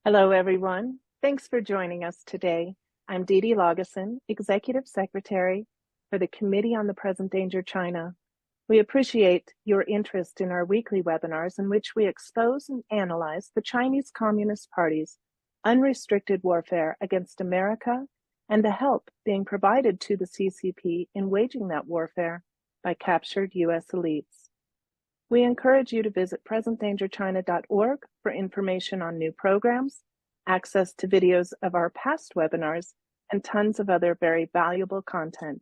Hello, everyone. Thanks for joining us today. I'm Dee Dee Lageson, Executive Secretary for the Committee on the Present Danger China. We appreciate your interest in our weekly webinars in which we expose and analyze the Chinese Communist Party's unrestricted warfare against America and the help being provided to the CCP in waging that warfare by captured U.S. elites. We encourage you to visit presentdangerchina.org for information on new programs, access to videos of our past webinars, and tons of other very valuable content.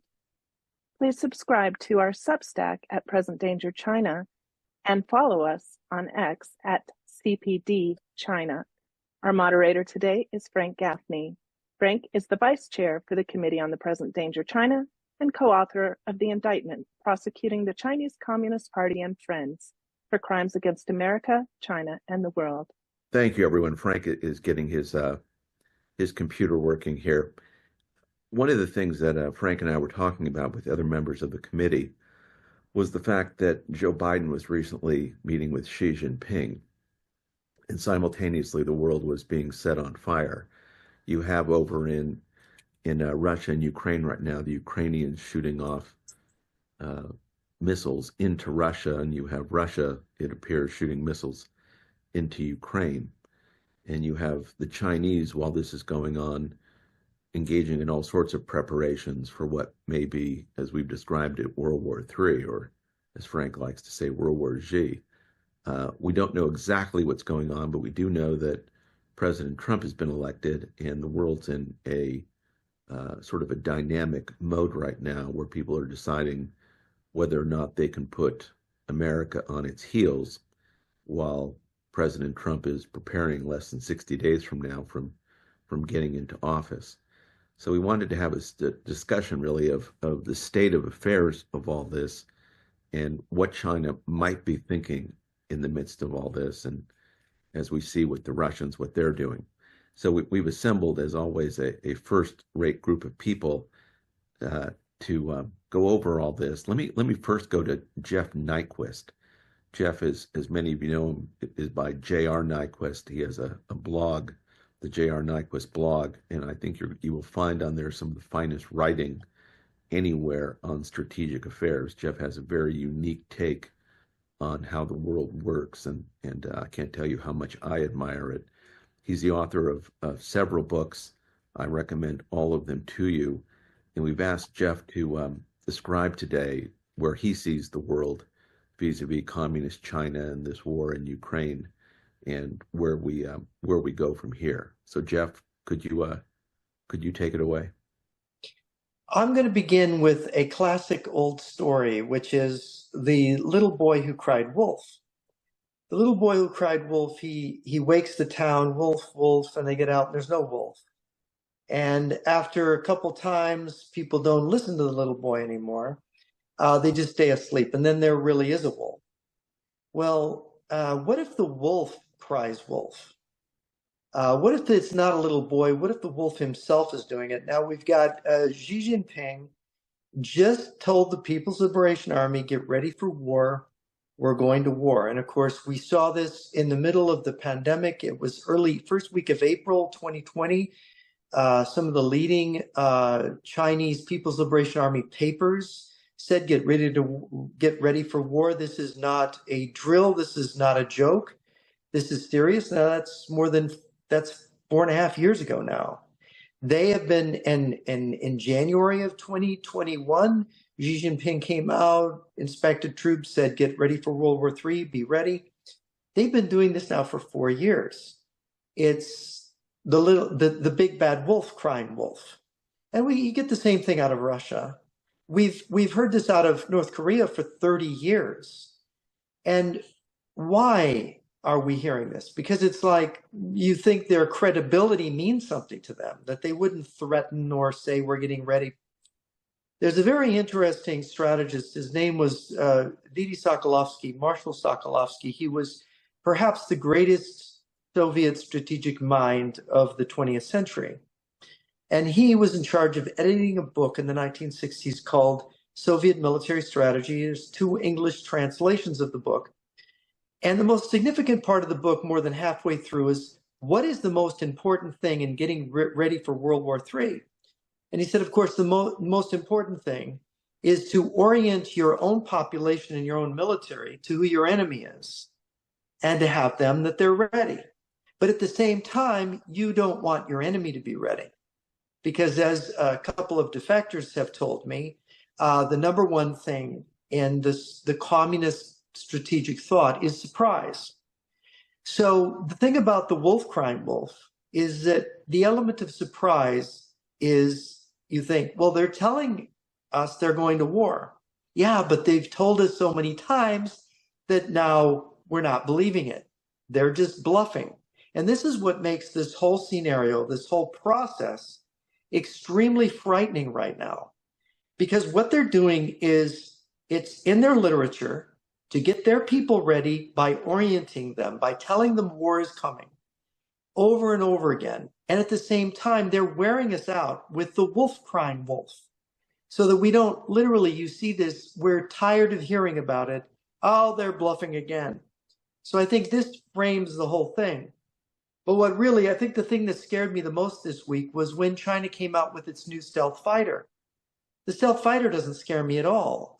Please subscribe to our Substack at Present Danger China and follow us on X at CPD China. Our moderator today is Frank Gaffney. Frank is the Vice Chair for the Committee on the Present Danger China and co-author of the indictment prosecuting the Chinese Communist Party and friends for crimes against America, China, and the world. Thank you, everyone. Frank is getting his computer working here. One of the things that Frank and I were talking about with other members of the committee was the fact that Joe Biden was recently meeting with Xi Jinping, and simultaneously the world was being set on fire. You have over in Russia and Ukraine right now, the Ukrainians shooting off missiles into Russia, and you have Russia, it appears, shooting missiles into Ukraine. And you have the Chinese, while this is going on, engaging in all sorts of preparations for what may be, as we've described it, World War III, or as Frank likes to say, World War Z. We don't know exactly what's going on, but we do know that President Trump has been elected, and the world's in a sort of a dynamic mode right now where people are deciding whether or not they can put America on its heels while President Trump is preparing less than 60 days from now from getting into office. So we wanted to have a discussion really of the state of affairs of all this and what China might be thinking in the midst of all this, and as we see with the Russians, what they're doing. So we've assembled, as always, a first-rate group of people to go over all this. Let me first go to Jeff Nyquist. Jeff is, as many of you know him, is by J.R. Nyquist. He has a blog, the J.R. Nyquist blog, and I think you will find on there some of the finest writing anywhere on strategic affairs. Jeff has a very unique take on how the world works, and I can't tell you how much I admire it. He's the author of several books. I recommend all of them to you. And we've asked Jeff to describe today where he sees the world vis-a-vis communist China and this war in Ukraine, and where we go from here. So Jeff, could you take it away? I'm going to begin with a classic old story, which is the little boy who cried wolf. The little boy who cried wolf, he wakes the town, wolf, wolf, and they get out and there's no wolf. And after a couple times, people don't listen to the little boy anymore. They just stay asleep, and then there really is a wolf. Well, what if the wolf cries wolf? What if it's not a little boy? What if the wolf himself is doing it? Now we've got Xi Jinping just told the People's Liberation Army, get ready for war. We're going to war. And of course, we saw this in the middle of the pandemic. It was first week of April 2020. Some of the leading Chinese People's Liberation Army papers said, get ready for war. This is not a drill. This is not a joke. This is serious. Now that's 4.5 years ago now. They have been, in January of 2021, Xi Jinping came out, inspected troops, said, get ready for World War III, be ready. They've been doing this now for 4 years. It's the big bad wolf crying wolf. And you get the same thing out of Russia. We've heard this out of North Korea for 30 years. And why are we hearing this? Because it's like you think their credibility means something to them, that they wouldn't threaten or say we're getting ready. There's a very interesting strategist. His name was Marshal Sokolovsky. He was perhaps the greatest Soviet strategic mind of the 20th century. And he was in charge of editing a book in the 1960s called Soviet Military Strategy. There's 2 English translations of the book. And the most significant part of the book, more than halfway through, is what is the most important thing in getting ready for World War III? And he said, of course, the most important thing is to orient your own population and your own military to who your enemy is and to have them that they're ready. But at the same time, you don't want your enemy to be ready. Because as a couple of defectors have told me, the number one thing in the communist strategic thought is surprise. So the thing about the wolf crying wolf is that the element of surprise is, you think, well, they're telling us they're going to war. Yeah, but they've told us so many times that now we're not believing it. They're just bluffing. And this is what makes this whole scenario, this whole process, extremely frightening right now. Because what they're doing is, it's in their literature to get their people ready by orienting them, by telling them war is coming over and over again. And at the same time, they're wearing us out with the wolf crying wolf. So that we don't, literally, you see this, we're tired of hearing about it. Oh, they're bluffing again. So I think this frames the whole thing. But what really, I think the thing that scared me the most this week was when China came out with its new stealth fighter. The stealth fighter doesn't scare me at all.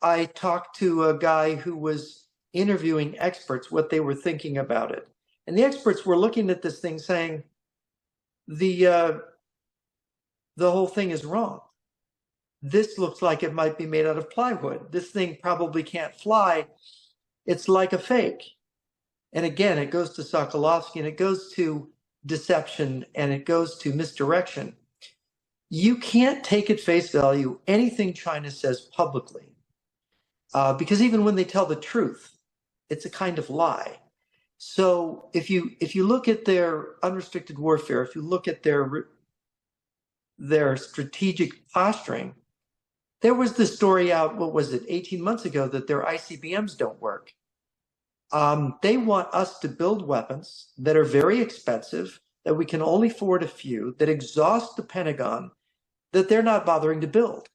I talked to a guy who was interviewing experts, what they were thinking about it. And the experts were looking at this thing saying, the whole thing is wrong. This looks like it might be made out of plywood. This thing probably can't fly. It's like a fake. And again, it goes to Sokolovsky, and it goes to deception, and it goes to misdirection. You can't take at face value anything China says publicly, because even when they tell the truth, it's a kind of lie. So if you look at their unrestricted warfare, if you look at their strategic posturing, there was this story out, what was it, 18 months ago, that their ICBMs don't work. They want us to build weapons that are very expensive, that we can only afford a few, that exhaust the Pentagon, that they're not bothering to build.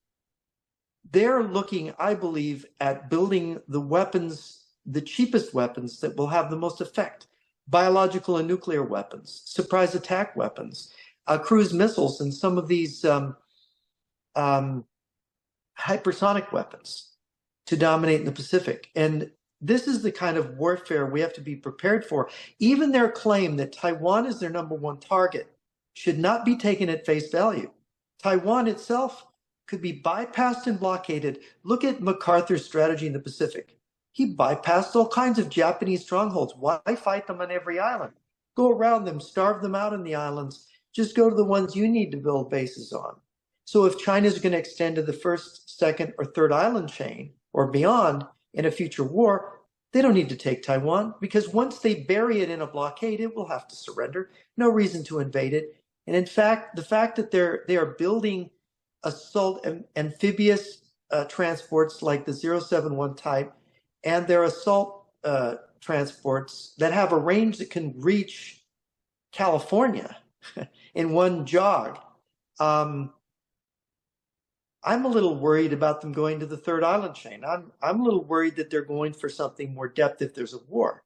They're looking, I believe, at building the weapons, the cheapest weapons that will have the most effect. Biological and nuclear weapons, surprise attack weapons, cruise missiles, and some of these hypersonic weapons to dominate in the Pacific. And this is the kind of warfare we have to be prepared for. Even their claim that Taiwan is their number one target should not be taken at face value. Taiwan itself could be bypassed and blockaded. Look at MacArthur's strategy in the Pacific. He bypassed all kinds of Japanese strongholds. Why fight them on every island? Go around them, starve them out in the islands. Just go to the ones you need to build bases on. So if China is going to extend to the first, second, or third island chain or beyond in a future war, they don't need to take Taiwan, because once they bury it in a blockade, it will have to surrender. No reason to invade it. And in fact, the fact that they are building assault amphibious transports like the 071 type, and their assault transports that have a range that can reach California in one jog. I'm a little worried about them going to the third island chain. I'm a little worried that they're going for something more depth if there's a war.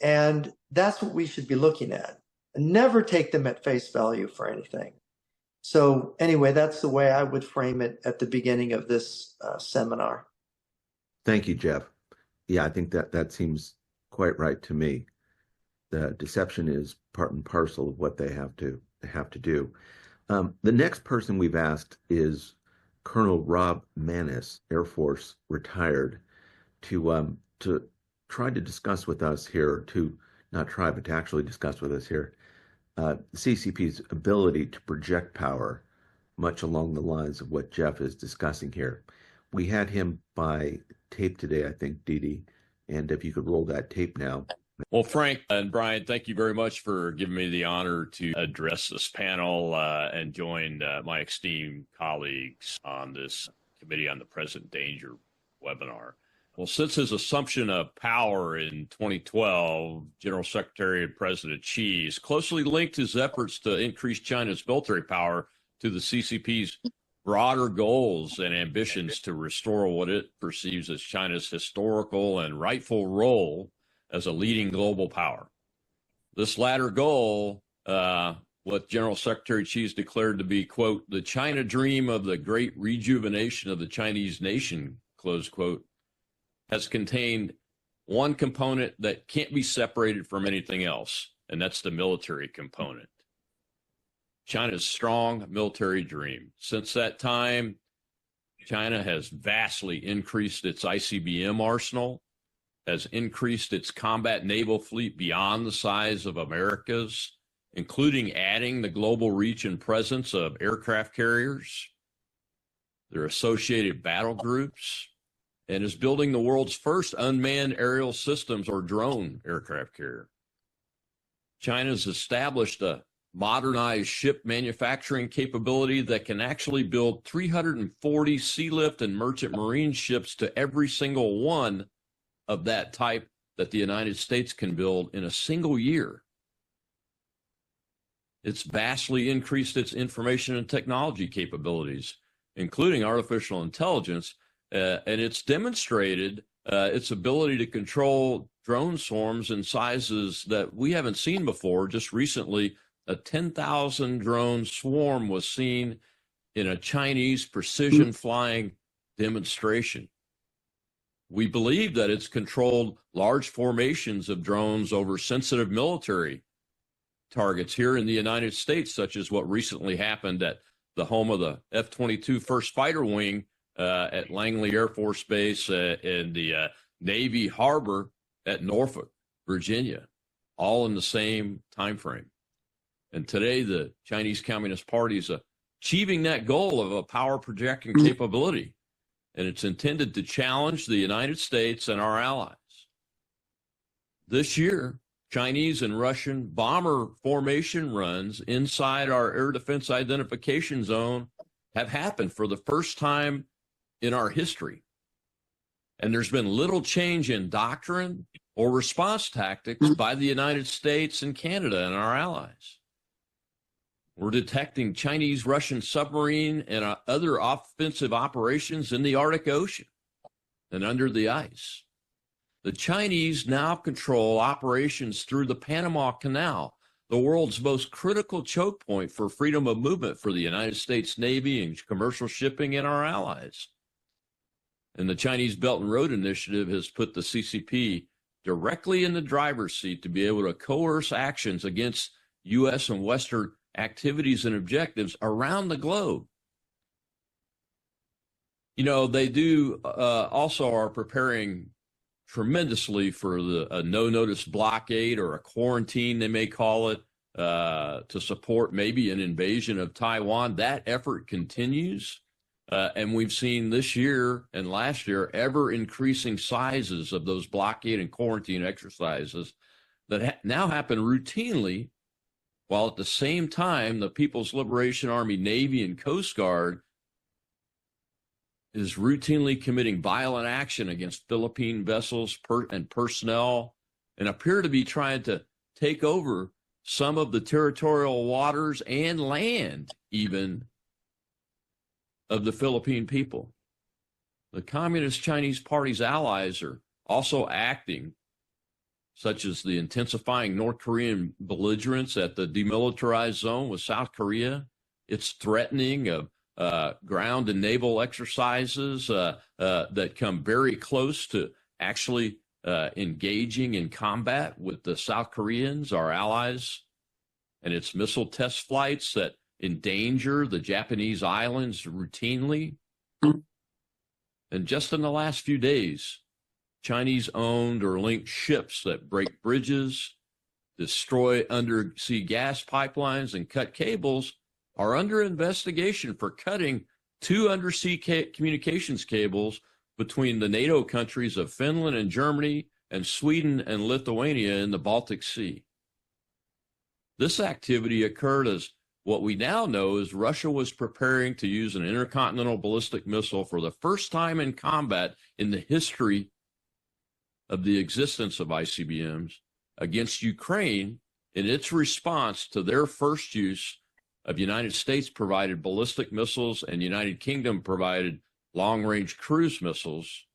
And that's what we should be looking at. And never take them at face value for anything. So anyway, that's the way I would frame it at the beginning of this seminar. Thank you, Jeff. Yeah, I think that seems quite right to me. The deception is part and parcel of what they have to do. The next person we've asked is Colonel Rob Maness, Air Force, retired, to try to discuss with us here, to not try, but to actually discuss with us here, CCP's ability to project power, much along the lines of what Jeff is discussing here. We had him by tape today, I think, Dee, and if you could roll that tape now. Well, Frank and Brian, thank you very much for giving me the honor to address this panel and join my esteemed colleagues on this Committee on the Present Danger webinar. Well, since his assumption of power in 2012, General Secretary and President Xi has closely linked his efforts to increase China's military power to the CCP's broader goals and ambitions to restore what it perceives as China's historical and rightful role as a leading global power. This latter goal, what General Secretary Xi's declared to be, quote, the China dream of the great rejuvenation of the Chinese nation, close quote, has contained one component that can't be separated from anything else, and that's the military component. China's strong military dream. Since that time, China has vastly increased its ICBM arsenal, has increased its combat naval fleet beyond the size of America's, including adding the global reach and presence of aircraft carriers, their associated battle groups, and is building the world's first unmanned aerial systems or drone aircraft carrier. China's established a modernized ship manufacturing capability that can actually build 340 sea lift and merchant marine ships to every single one of that type that the United States can build in a single year. It's vastly increased its information and technology capabilities, including artificial intelligence, and it's demonstrated its ability to control drone swarms in sizes that we haven't seen before. Just recently, a 10,000 drone swarm was seen in a Chinese precision flying demonstration. We believe that it's controlled large formations of drones over sensitive military targets here in the United States, such as what recently happened at the home of the F-22 First Fighter Wing at Langley Air Force Base and the Navy Harbor at Norfolk, Virginia, all in the same time frame. And today, the Chinese Communist Party is achieving that goal of a power projecting capability, and it's intended to challenge the United States and our allies. This year, Chinese and Russian bomber formation runs inside our air defense identification zone have happened for the first time in our history. And there's been little change in doctrine or response tactics by the United States and Canada and our allies. We're detecting Chinese, Russian submarine and other offensive operations in the Arctic Ocean and under the ice. The Chinese now control operations through the Panama Canal, the world's most critical choke point for freedom of movement for the United States Navy and commercial shipping and our allies. And the Chinese Belt and Road Initiative has put the CCP directly in the driver's seat to be able to coerce actions against U.S. and Western activities and objectives around the globe. You know, they do also are preparing tremendously for a no-notice blockade or a quarantine, they may call it, to support maybe an invasion of Taiwan. That effort continues. And we've seen this year and last year ever increasing sizes of those blockade and quarantine exercises that now happen routinely, while at the same time the People's Liberation Army, Navy, and Coast Guard is routinely committing violent action against Philippine vessels and personnel, and appear to be trying to take over some of the territorial waters and land even of the Philippine people. The Communist Chinese Party's allies are also acting, such as the intensifying North Korean belligerence at the demilitarized zone with South Korea, its threatening of ground and naval exercises that come very close to actually engaging in combat with the South Koreans, our allies, and its missile test flights that endanger the Japanese islands routinely. And just in the last few days, Chinese-owned or linked ships that break bridges, destroy undersea gas pipelines, and cut cables are under investigation for cutting 2 undersea communications cables between the NATO countries of Finland and Germany and Sweden and Lithuania in the Baltic Sea. This activity occurred as what we now know is Russia was preparing to use an intercontinental ballistic missile for the first time in combat in the history of the existence of ICBMs against Ukraine in its response to their first use of United States-provided ballistic missiles and United Kingdom-provided long-range cruise missiles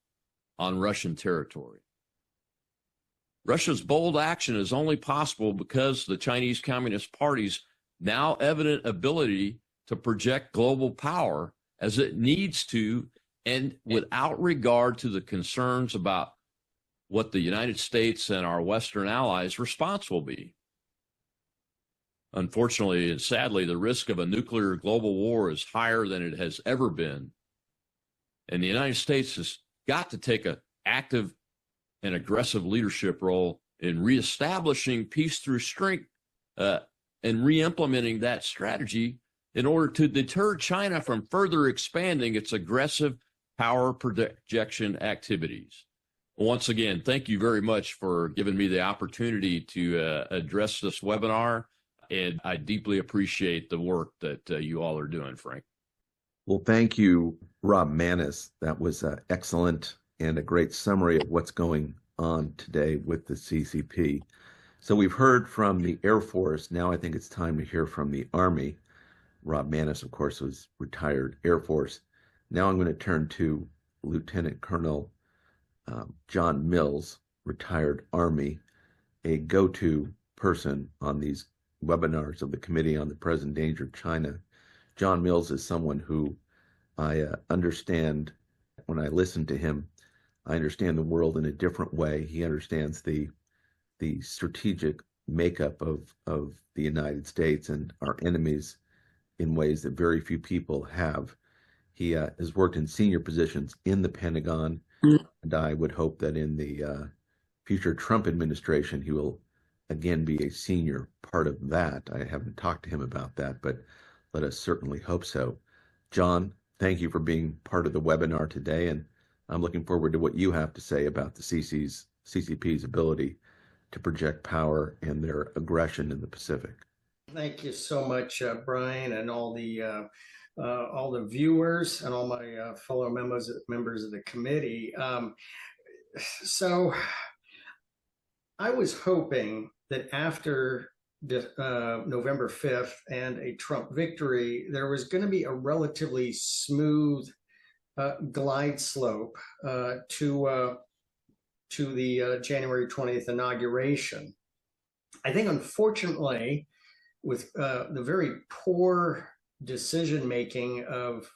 on Russian territory. Russia's bold action is only possible because the Chinese Communist Party's now evident ability to project global power as it needs to, and without regard to the concerns about what the United States and our Western allies' response will be. Unfortunately and sadly, the risk of a nuclear global war is higher than it has ever been. And the United States has got to take an active and aggressive leadership role in reestablishing peace through strength and re-implementing that strategy in order to deter China from further expanding its aggressive power projection activities. Once again, thank you very much for giving me the opportunity to address this webinar, and I deeply appreciate the work that you all are doing, Frank. Well, thank you, Rob Maness. That was excellent and a great summary of what's going on today with the CCP. So we've heard from the Air Force. Now I think it's time to hear from the Army. Rob Maness, of course, was retired Air Force. Now I'm going to turn to Lieutenant Colonel John Mills, retired Army, a go-to person on these webinars of the Committee on the Present Danger of China. John Mills is someone who I understand. When I listen to him, I understand the world in a different way. He understands the strategic makeup of the United States and our enemies in ways that very few people have. He has worked in senior positions in the Pentagon, and I would hope that in the future Trump administration, he will again be a senior part of that. I haven't talked to him about that, but let us certainly hope so. John, thank you for being part of the webinar today, and I'm looking forward to what you have to say about the CCP's ability to project power and their aggression in the Pacific. Thank you so much, Brian, and all the viewers and all my fellow members of the committee. So I was hoping that after November 5th and a Trump victory, there was going to be a relatively smooth glide slope to the January 20th inauguration. I think, unfortunately, with the very poor decision-making of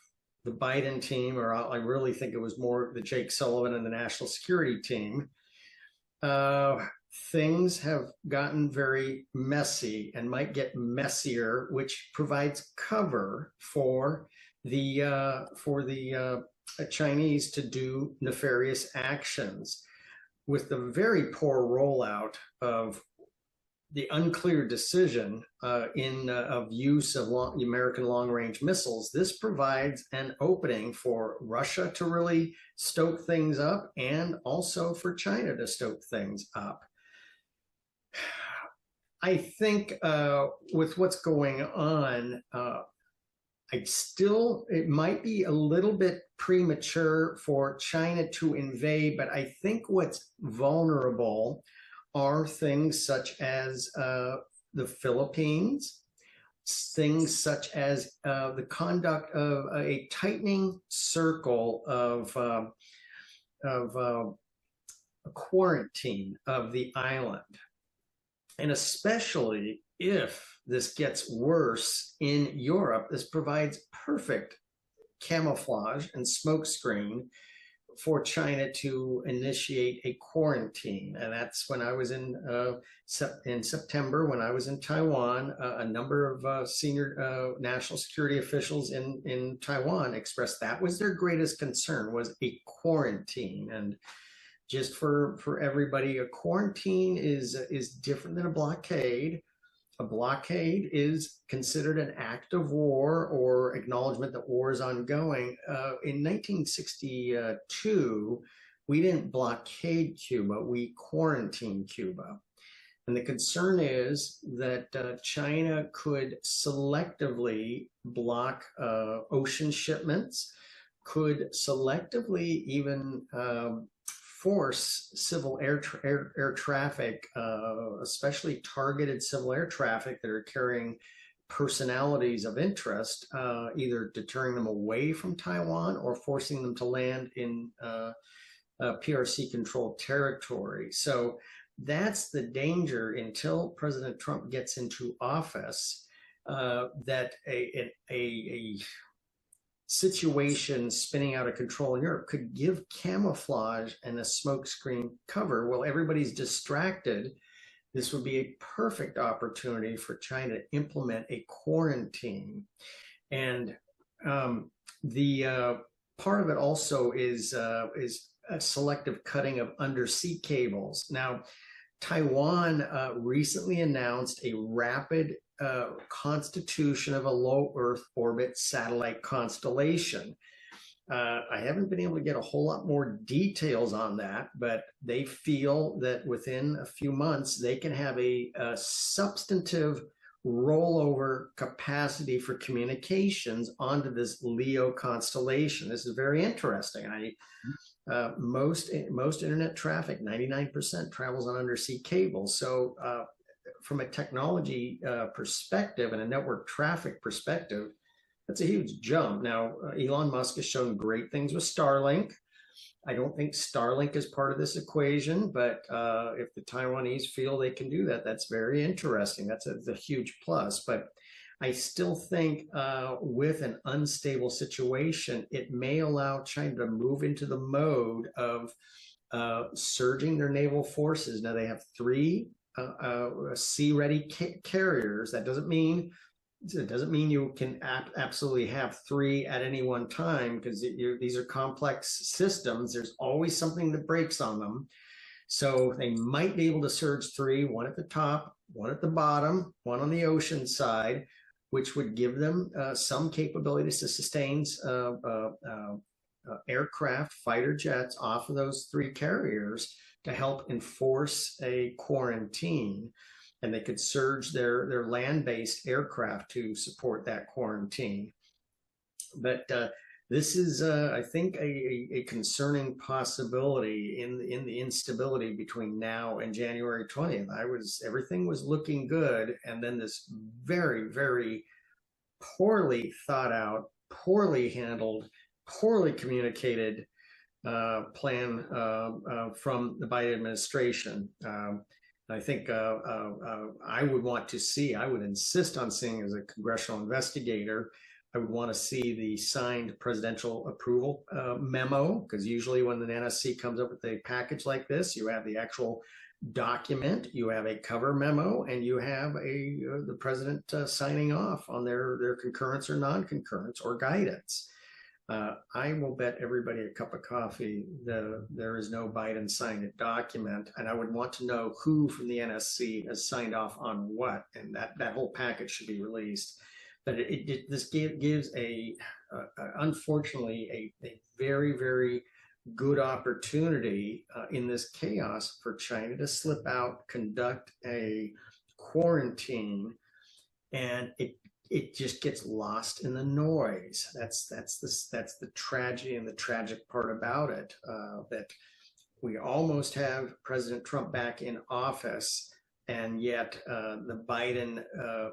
the Biden team, or I really think it was more the Jake Sullivan and the national security team, things have gotten very messy and might get messier, which provides cover for the Chinese to do nefarious actions. With the very poor rollout of the unclear decision of use of American long-range missiles, this provides an opening for Russia to really stoke things up and also for China to stoke things up. I think with what's going on, it might be a little bit premature for China to invade, but I think what's vulnerable are things such as the Philippines, things such as the conduct of a tightening circle of a quarantine of the island. And especially if this gets worse in Europe, this provides perfect camouflage and smokescreen for China to initiate a quarantine. And that's when I was in September, when I was in Taiwan, a number of senior national security officials in Taiwan expressed that was their greatest concern, was a quarantine. And just for everybody, a quarantine is different than a blockade. A blockade is considered an act of war or acknowledgement that war is ongoing. In 1962, we didn't blockade Cuba, we quarantined Cuba. And the concern is that China could selectively block ocean shipments, could selectively even force civil air traffic, especially targeted civil air traffic that are carrying personalities of interest, either deterring them away from Taiwan or forcing them to land in PRC-controlled territory. So that's the danger until President Trump gets into office, that a situation spinning out of control in Europe could give camouflage and a smokescreen cover. While everybody's distracted, this would be a perfect opportunity for China to implement a quarantine. And the part of it also is a selective cutting of undersea cables. Now, Taiwan recently announced a rapid constitution of a low Earth orbit satellite constellation. I haven't been able to get a whole lot more details on that, but they feel that within a few months, they can have a substantive rollover capacity for communications onto this Leo constellation. This is very interesting. Most internet traffic, 99%, travels on undersea cables. So from a technology perspective and a network traffic perspective, that's a huge jump. Now, Elon Musk has shown great things with Starlink. I don't think Starlink is part of this equation, but if the Taiwanese feel they can do that, that's very interesting. That's a huge plus. But I still think with an unstable situation, it may allow China to move into the mode of surging their naval forces. Now, they have 3 sea-ready carriers. That doesn't mean you can absolutely have 3 at any one time, because these are complex systems. There's always something that breaks on them. So they might be able to surge 3, 1 at the top, 1 at the bottom, 1 on the ocean side, which would give them some capabilities to sustain aircraft, fighter jets off of those 3 carriers to help enforce a quarantine. And they could surge their land-based aircraft to support that quarantine. But this is, I think, a concerning possibility in the instability between now and January 20th. Everything was looking good, and then this very, very poorly thought out, poorly handled, poorly communicated plan from the Biden administration. I think I would insist on seeing, as a congressional investigator, I would want to see the signed presidential approval memo, because usually when the NSC comes up with a package like this, you have the actual document, you have a cover memo, and you have the president signing off on their concurrence or non-concurrence or guidance. I will bet everybody a cup of coffee there is no Biden signed document, and I would want to know who from the NSC has signed off on what, and that whole package should be released. But this gives unfortunately a very, very good opportunity in this chaos for China to slip out, conduct a quarantine, and it just gets lost in the noise. That's the tragedy and the tragic part about it, that we almost have President Trump back in office, and yet the Biden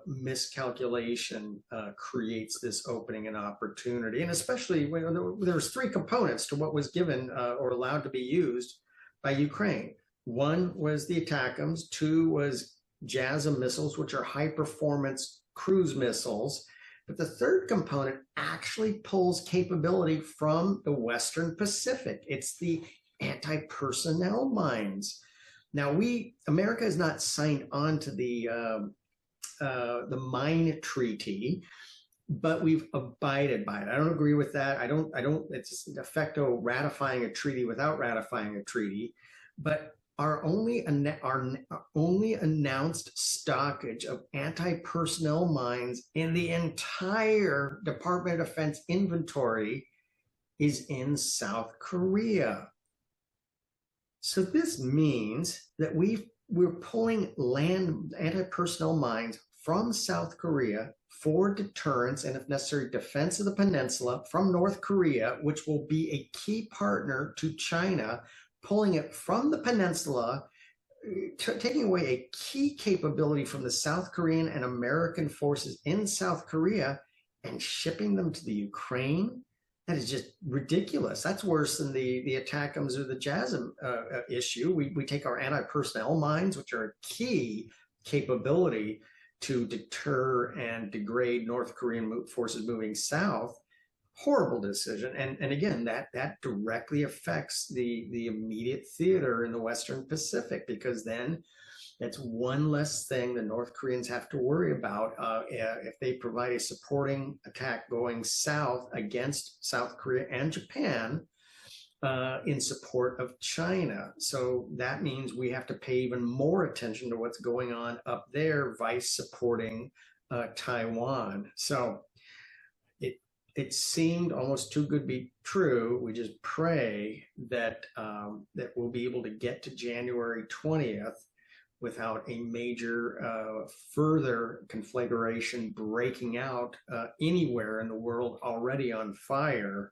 miscalculation creates this opening and opportunity. And especially when there's 3 components to what was given or allowed to be used by Ukraine. 1 was the ATACMS, 2 was JASSM missiles, which are high performance cruise missiles. But the 3rd component actually pulls capability from the Western Pacific. It's the anti-personnel mines. Now, America has not signed on to the mine treaty, but we've abided by it. I don't agree with that. It's de facto ratifying a treaty without ratifying a treaty. But our only announced stockage of anti-personnel mines in the entire Department of Defense inventory is in South Korea. So this means that we're pulling land anti-personnel mines from South Korea for deterrence and, if necessary, defense of the peninsula from North Korea, which will be a key partner to China, pulling it from the peninsula, taking away a key capability from the South Korean and American forces in South Korea, and shipping them to the Ukraine, That is just ridiculous. That's worse than the ATACMS or the JASM issue. We take our anti-personnel mines, which are a key capability to deter and degrade North Korean forces moving south. Horrible decision. And again, that directly affects the immediate theater in the Western Pacific, because then that's one less thing the North Koreans have to worry about if they provide a supporting attack going south against South Korea and Japan in support of China. So that means we have to pay even more attention to what's going on up there, vice supporting Taiwan. So it seemed almost too good to be true. We just pray that that we'll be able to get to January 20th without a major further conflagration breaking out anywhere in the world already on fire.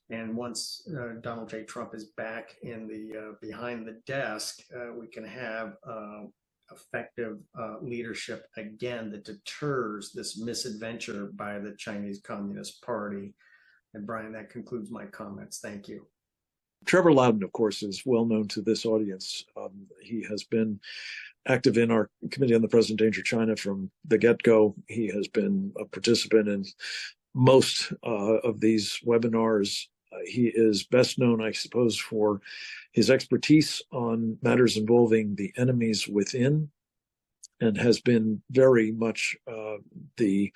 And once Donald J. Trump is back in the behind the desk, we can have effective leadership again that deters this misadventure by the Chinese Communist Party. And Brian, that concludes my comments. Thank you. Trevor Loudon, of course, is well known to this audience. He has been active in our Committee on the Present Danger China from the get-go. He has been a participant in most of these webinars. He is best known, I suppose, for his expertise on matters involving the enemies within, and has been very much the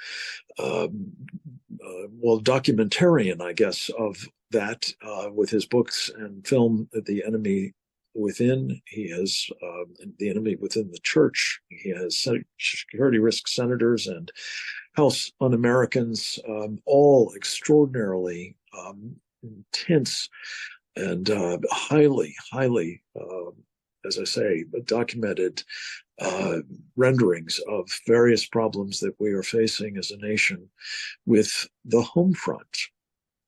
documentarian, I guess, of that with his books and film, The Enemy Within. He has The Enemy Within the Church. He has security risk senators and House Un-Americans, all extraordinarily intense and highly, as I say, documented renderings of various problems that we are facing as a nation with the home front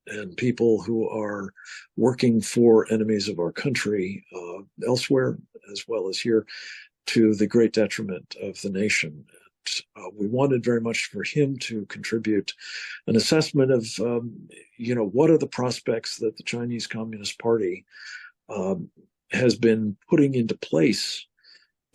and people who are working for enemies of our country elsewhere as well as here, to the great detriment of the nation. We wanted very much for him to contribute an assessment of, what are the prospects that the Chinese Communist Party has been putting into place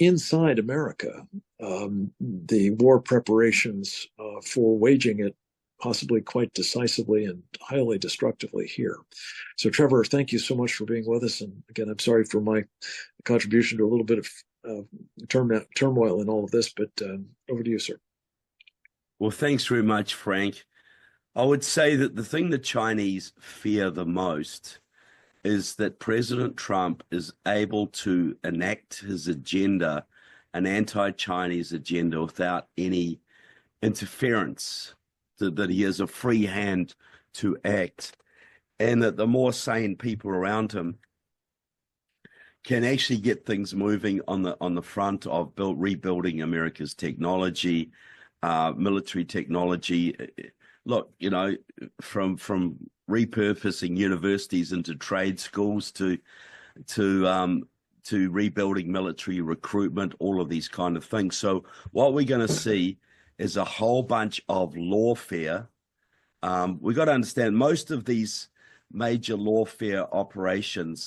inside America, the war preparations for waging it possibly quite decisively and highly destructively here. So Trevor, thank you so much for being with us. And again, I'm sorry for my contribution to a little bit of turmoil in all of this, but over to you, sir. Well, thanks very much, Frank. I would say that the thing the Chinese fear the most is that President Trump is able to enact his agenda, an anti-Chinese agenda, without any interference, that he has a free hand to act, and that the more sane people around him can actually get things moving on the front of rebuilding America's technology, military technology. Look, from repurposing universities into trade schools to rebuilding military recruitment, all of these kind of things. So what we're going to see is a whole bunch of lawfare. We've got to understand most of these major lawfare operations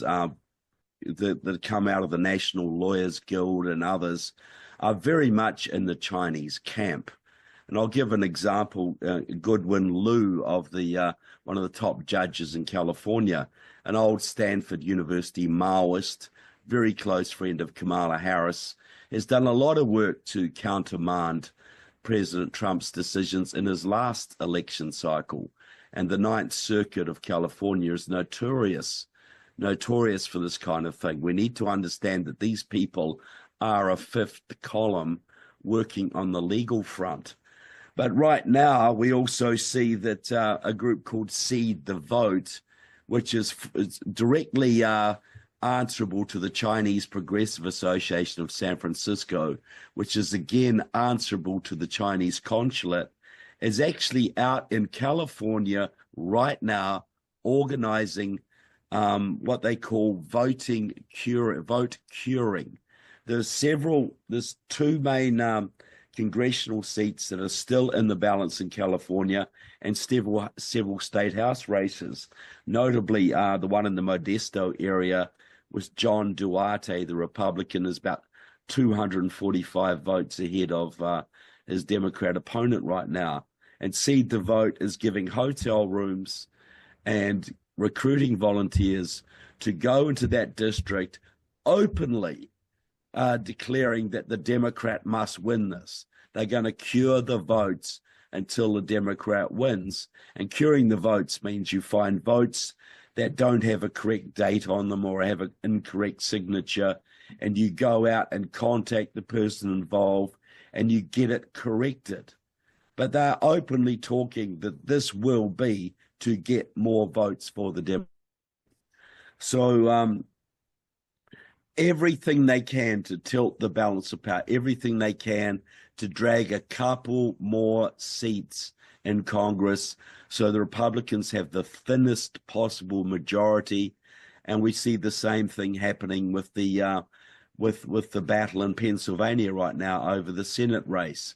that come out of the National Lawyers Guild and others are very much in the Chinese camp. And I'll give an example. Goodwin Liu, of the one of the top judges in California, an old Stanford University Maoist, very close friend of Kamala Harris, has done a lot of work to countermand President Trump's decisions in his last election cycle. And the Ninth Circuit of California is notorious for this kind of thing. We need to understand that these people are a fifth column working on the legal front. But right now, we also see that a group called Seed the Vote, which is directly answerable to the Chinese Progressive Association of San Francisco, which is again answerable to the Chinese consulate, is actually out in California right now organizing what they call vote curing. There's two main congressional seats that are still in the balance in California, and several state house races, notably the one in the Modesto area with John Duarte, the Republican, is about 245 votes ahead of his Democrat opponent right now. And Seed the Vote is giving hotel rooms and recruiting volunteers to go into that district openly, declaring that the Democrat must win this. They're going to cure the votes until the Democrat wins. And curing the votes means you find votes that don't have a correct date on them or have an incorrect signature, and you go out and contact the person involved and you get it corrected. But they're openly talking that this will be to get more votes for the Democrats. So everything they can to tilt the balance of power, everything they can to drag a couple more seats in Congress so the Republicans have the thinnest possible majority. And we see the same thing happening with the battle in Pennsylvania right now over the Senate race.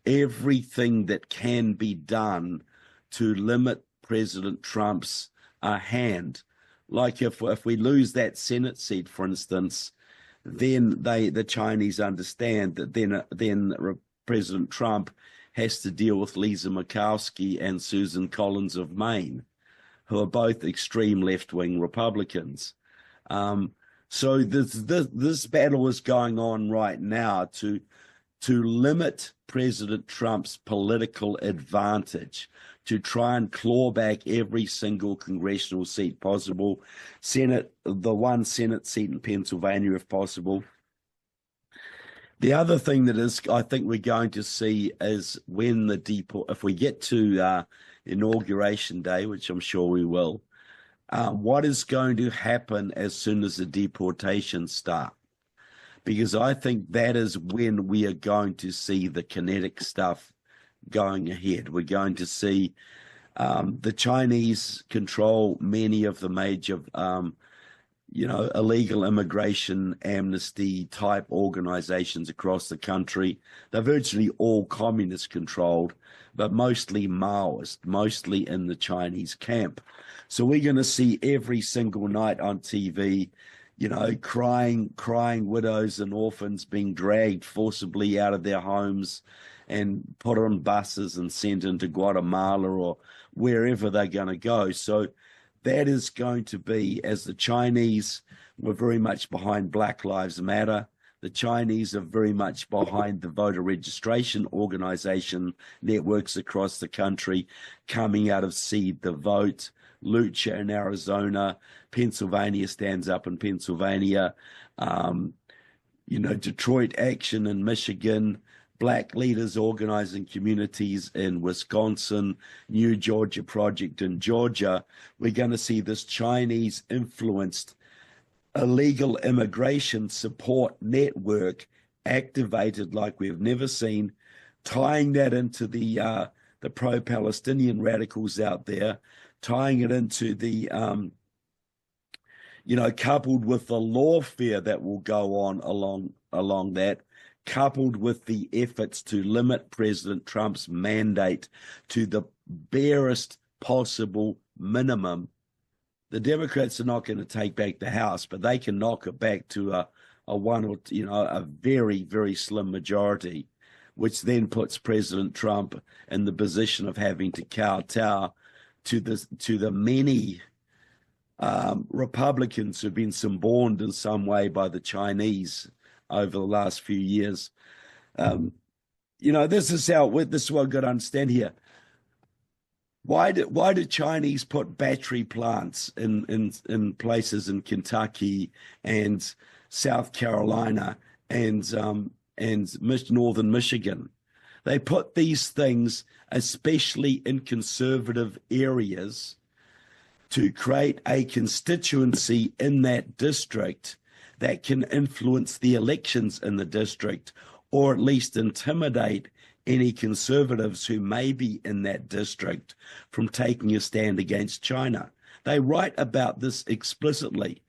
Everything that can be done to limit President Trump's hand. Like if we lose that Senate seat, for instance, then the Chinese understand that then President Trump has to deal with Lisa Murkowski and Susan Collins of Maine, who are both extreme left-wing Republicans. So this battle is going on right now to limit President Trump's political advantage, to try and claw back every single congressional seat possible, the one Senate seat in Pennsylvania if possible. The other thing that is, I think we're going to see is when if we get to Inauguration Day, which I'm sure we will, what is going to happen as soon as the deportations start? Because I think that is when we are going to see the kinetic stuff going ahead. We're going to see the Chinese control many of the major, illegal immigration amnesty type organizations across the country. They're virtually all communist controlled, but mostly Maoist, mostly in the Chinese camp. So we're going to see every single night on TV, crying widows and orphans being dragged forcibly out of their homes and put on buses and sent into Guatemala or wherever they're going to go. So that is going to be, as the Chinese were very much behind Black Lives Matter, the Chinese are very much behind the voter registration organization networks across the country coming out of Seed the Vote, Lucha in Arizona, Pennsylvania Stands Up in Pennsylvania, Detroit Action in Michigan, Black leaders organizing communities in Wisconsin, New Georgia Project in Georgia. We're going to see this Chinese influenced illegal immigration support network activated like we've never seen, tying that into the pro-Palestinian radicals out there, tying it into the, coupled with the lawfare that will go on along that, coupled with the efforts to limit President Trump's mandate to the barest possible minimum. The Democrats are not going to take back the House, but they can knock it back to a very, very slim majority, which then puts President Trump in the position of having to kowtow to the many Republicans who've been suborned in some way by the Chinese over the last few years. This is what I've got to understand here. Why do Chinese put battery plants in places in Kentucky and South Carolina and northern Michigan? They put these things, especially in conservative areas, to create a constituency in that district that can influence the elections in the district, or at least intimidate any conservatives who may be in that district from taking a stand against China. They write about this explicitly.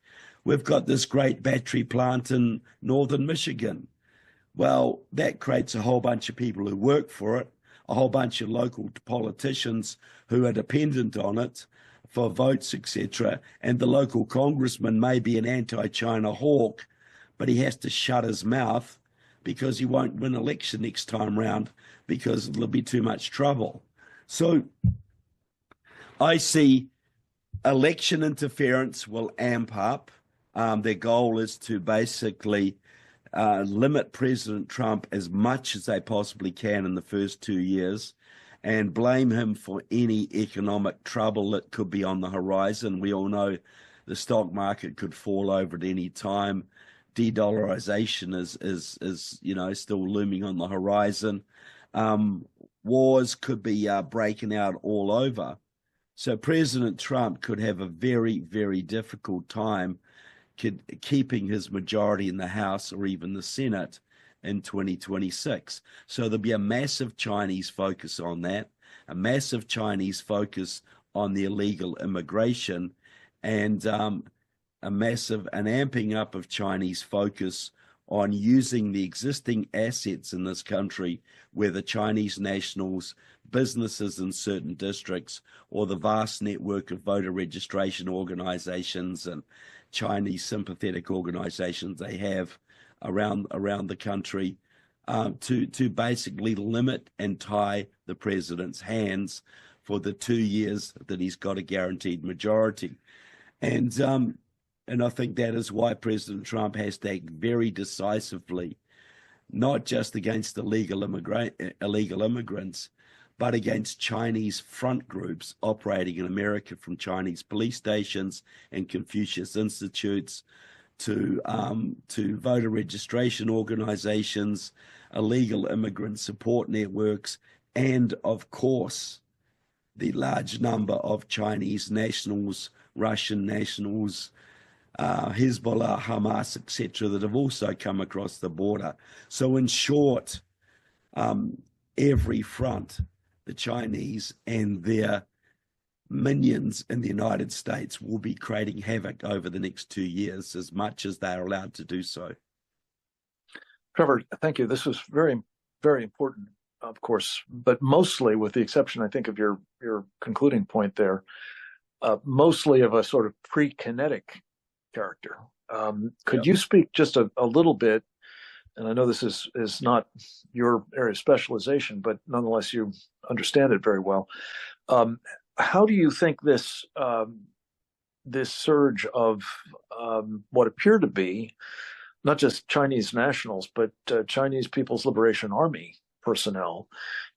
We've got this great battery plant in northern Michigan. well, that creates a whole bunch of people who work for it, a whole bunch of local politicians who are dependent on it for votes, etc. And the local congressman may be an anti-China hawk, but he has to shut his mouth because he won't win election next time round because there'll be too much trouble. So I see election interference will amp up. Their goal is to basically limit President Trump as much as they possibly can in the first 2 years and blame him for any economic trouble that could be on the horizon. We all know the stock market could fall over at any time. De-dollarization is still looming on the horizon. Wars could be breaking out all over. So President Trump could have a very, very difficult time keeping his majority in the House or even the Senate in 2026. So there'll be a massive Chinese focus on that, a massive Chinese focus on the illegal immigration, and an amping up of Chinese focus on using the existing assets in this country where the Chinese nationals, businesses in certain districts, or the vast network of voter registration organizations and Chinese sympathetic organizations they have around the country to basically limit and tie the president's hands for the 2 years that he's got a guaranteed majority. And I think that is why President Trump has to act very decisively, not just against illegal immigrants, but against Chinese front groups operating in America, from Chinese police stations and Confucius Institutes to voter registration organizations, illegal immigrant support networks, and of course, the large number of Chinese nationals, Russian nationals, Hezbollah, Hamas, etc., that have also come across the border. So in short, every front, the Chinese and their minions in the United States will be creating havoc over the next 2 years as much as they are allowed to do so. Trevor, thank you. This was very, very important, of course, but mostly, with the exception, I think, of your concluding point there, mostly of a sort of pre-kinetic character. Could you speak just a little bit, and I know this is not your area of specialization, but nonetheless you understand it very well. How do you think this surge of what appear to be not just Chinese nationals, but Chinese People's Liberation Army personnel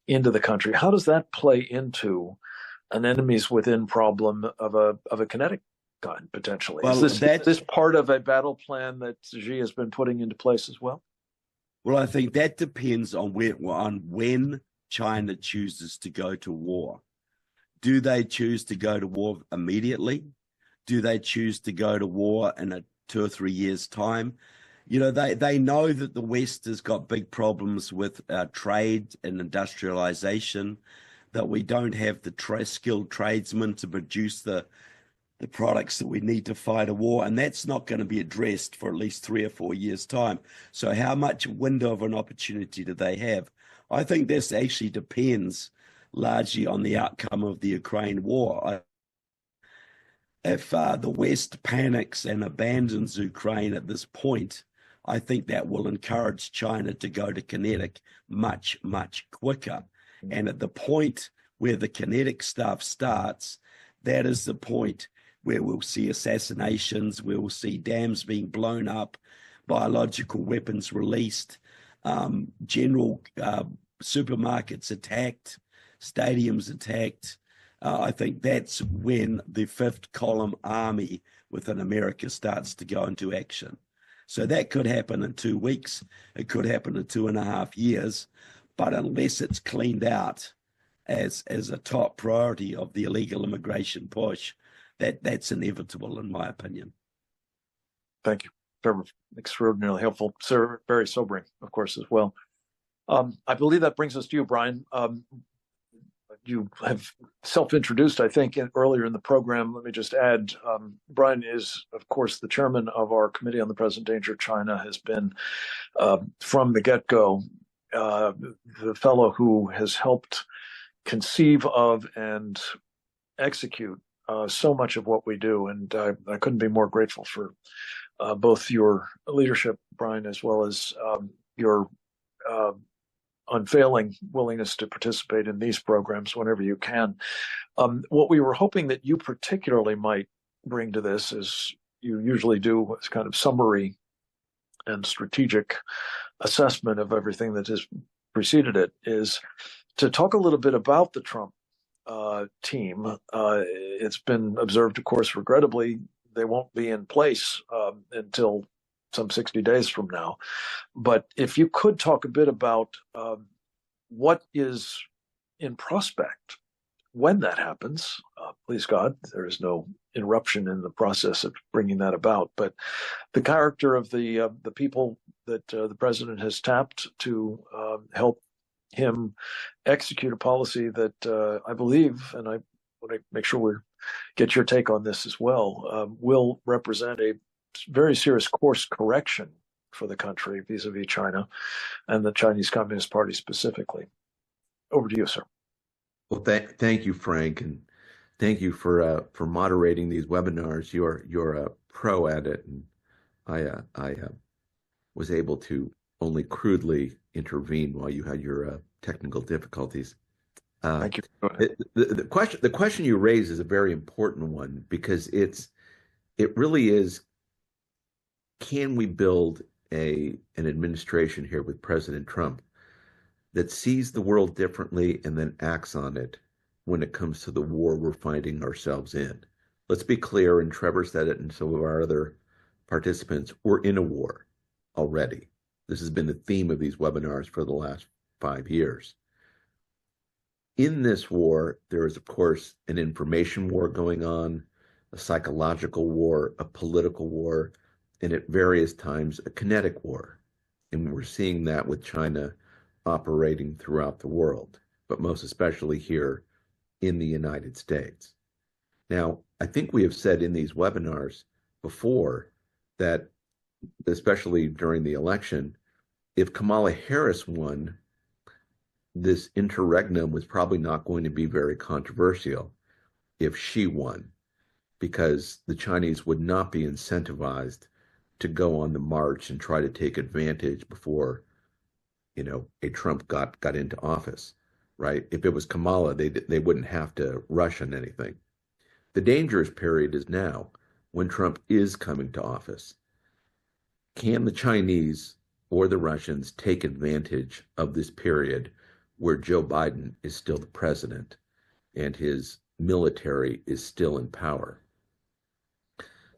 into the country, how does that play into an enemies within problem of a kinetic kind, potentially? Well, is this part of a battle plan that Xi has been putting into place as well? Well, I think that depends on when China chooses to go to war. Do they choose to go to war immediately? Do they choose to go to war in a 2 or 3 years' time? You know, they know that the West has got big problems with trade and industrialization, that we don't have the skilled tradesmen to produce the products that we need to fight a war, and that's not going to be addressed for at least 3 or 4 years' time. So how much window of an opportunity do they have? I think this actually depends largely on the outcome of the Ukraine war. If the West panics and abandons Ukraine at this point, I think that will encourage China to go to kinetic much, much quicker. And at the point where the kinetic stuff starts, that is the point where we'll see assassinations, where we'll see dams being blown up, biological weapons released, general supermarkets attacked, stadiums attacked. I think that's when the fifth column army within America starts to go into action. So that could happen in 2 weeks. It could happen in 2.5 years. But unless it's cleaned out as a top priority of the illegal immigration push, that's inevitable, in my opinion. Thank you. Trevor, extraordinarily helpful. Sir, very sobering, of course, as well. I believe that brings us to you, Brian. you have self-introduced, I think, earlier in the program. Let me just add, Brian is, of course, the chairman of our Committee on the Present Danger of China, has been from the get-go the fellow who has helped conceive of and execute so much of what we do. And I couldn't be more grateful for both your leadership, Brian, as well as your unfailing willingness to participate in these programs whenever you can. What we were hoping that you particularly might bring to this, as you usually do, is kind of summary and strategic assessment of everything that has preceded it, is to talk a little bit about the Trump team. It's been observed, of course, regrettably, they won't be in place until some 60 days from now. But if you could talk a bit about what is in prospect when that happens, please God, there is no interruption in the process of bringing that about. But the character of the people that the president has tapped to help him execute a policy that I believe, and I want to make sure we get your take on this as well, will represent a very serious course correction for the country vis-a-vis China and the Chinese Communist Party specifically. Over to you, sir. Well, thank you, Frank, and thank you for moderating these webinars. You're a pro at it, and I was able to only crudely intervene while you had your technical difficulties. Thank you. The question you raise is a very important one, because it really is, can we build an administration here with President Trump that sees the world differently and then acts on it when it comes to the war we're finding ourselves in? Let's be clear, and Trevor said it, and some of our other participants, we're in a war already. This has been the theme of these webinars for the last 5 years. In this war, there is, of course, an information war going on, a psychological war, a political war, and at various times, a kinetic war. And we're seeing that with China operating throughout the world, but most especially here in the United States. Now, I think we have said in these webinars before that, especially during the election, if Kamala Harris won, this interregnum was probably not going to be very controversial if she won, because the Chinese would not be incentivized to go on the march and try to take advantage before, a Trump got into office, right? If it was Kamala, they wouldn't have to rush on anything. The dangerous period is now, when Trump is coming to office. Can the Chinese or the Russians take advantage of this period where Joe Biden is still the president and his military is still in power?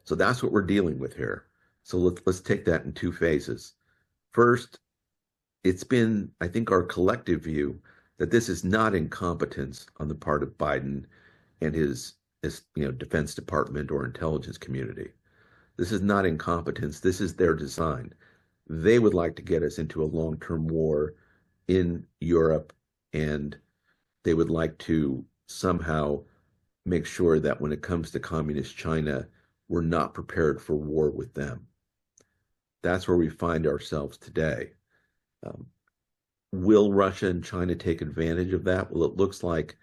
So that's what we're dealing with here. So let's take that in 2 phases. First, it's been, I think, our collective view that this is not incompetence on the part of Biden and his Defense Department or intelligence community. This is not incompetence. This is their design. They would like to get us into a long-term war in Europe, and they would like to somehow make sure that when it comes to communist China, we're not prepared for war with them. That's where we find ourselves today. Will Russia and China take advantage of that? Well, it looks like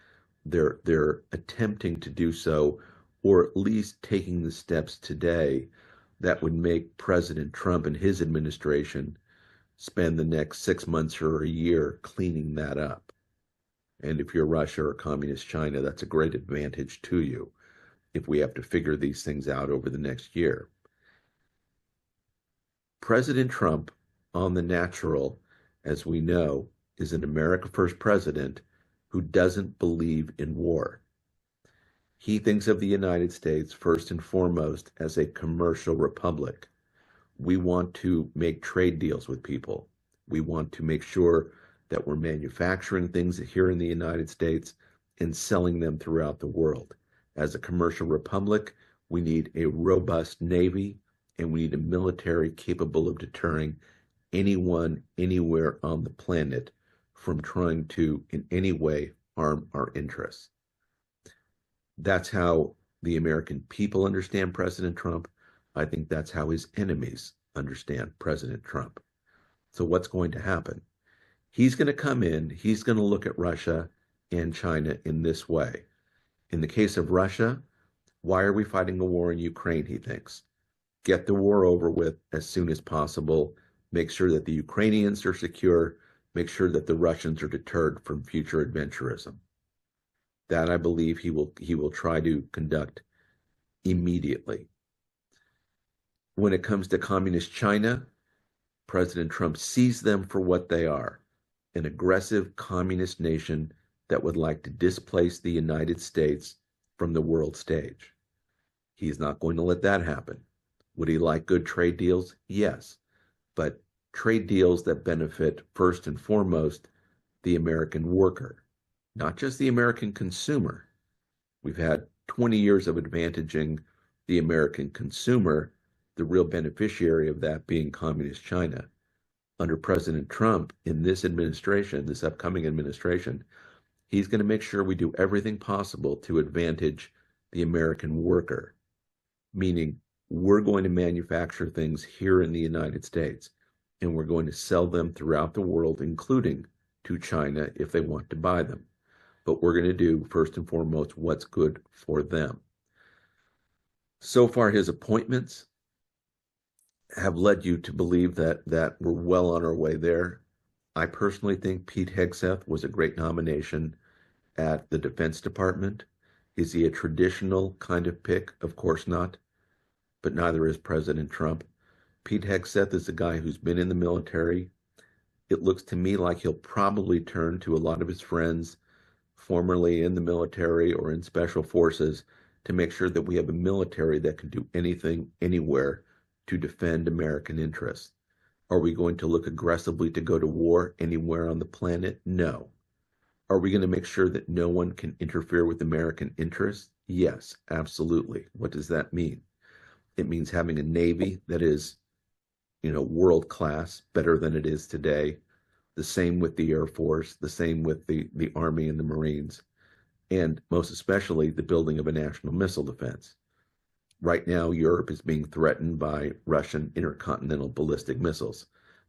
they're attempting to do so, or at least taking the steps today that would make President Trump and his administration spend the next 6 months or a year cleaning that up. And if you're Russia or communist China, that's a great advantage to you if we have to figure these things out over the next year. President Trump, on the natural, as we know, is an America First president who doesn't believe in war. He thinks of the United States first and foremost as a commercial republic. We want to make trade deals with people. We want to make sure that we're manufacturing things here in the United States and selling them throughout the world. As a commercial republic, we need a robust Navy, and we need a military capable of deterring anyone, anywhere on the planet from trying to, in any way, harm our interests. That's how the American people understand President Trump. I think that's how his enemies understand President Trump. So what's going to happen? He's going to come in, he's going to look at Russia and China in this way. In the case of Russia, why are we fighting a war in Ukraine, he thinks? Get the war over with as soon as possible, make sure that the Ukrainians are secure, make sure that the Russians are deterred from future adventurism. That I believe he will try to conduct immediately. When it comes to communist China, President Trump sees them for what they are, an aggressive communist nation that would like to displace the United States from the world stage. He's not going to let that happen. Would he like good trade deals? Yes, but trade deals that benefit first and foremost the American worker, not just the American consumer. We've had 20 years of advantaging the American consumer, the real beneficiary of that being communist China. Under President Trump, in this administration, this upcoming administration, he's going to make sure we do everything possible to advantage the American worker, meaning we're going to manufacture things here in the United States, and we're going to sell them throughout the world, including to China if they want to buy them. But we're going to do, first and foremost, what's good for them. So far, his appointments have led you to believe that we're well on our way there. I personally think Pete Hegseth was a great nomination at the Defense Department. Is he a traditional kind of pick? Of course not, but neither is President Trump. Pete Hegseth is a guy who's been in the military. It looks to me like he'll probably turn to a lot of his friends formerly in the military or in special forces to make sure that we have a military that can do anything, anywhere to defend American interests. Are we going to look aggressively to go to war anywhere on the planet? No. Are we going to make sure that no one can interfere with American interests? Yes, absolutely. What does that mean? It means having a Navy that is, world class, better than it is today. The same with the Air Force, the same with the Army and the Marines, and most especially the building of a national missile defense. Right now, Europe is being threatened by Russian intercontinental ballistic missiles.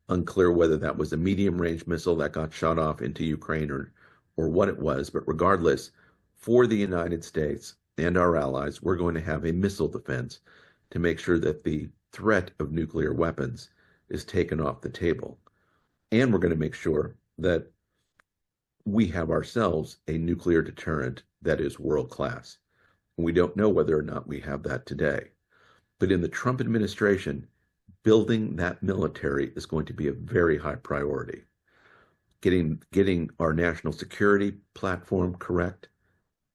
Unclear whether that was a medium-range missile that got shot off into Ukraine or what it was, but regardless, for the United States and our allies, we're going to have a missile defense to make sure that the threat of nuclear weapons is taken off the table. And we're going to make sure that we have ourselves a nuclear deterrent that is world-class. We don't know whether or not we have that today. But in the Trump administration, building that military is going to be a very high priority. Getting our national security platform correct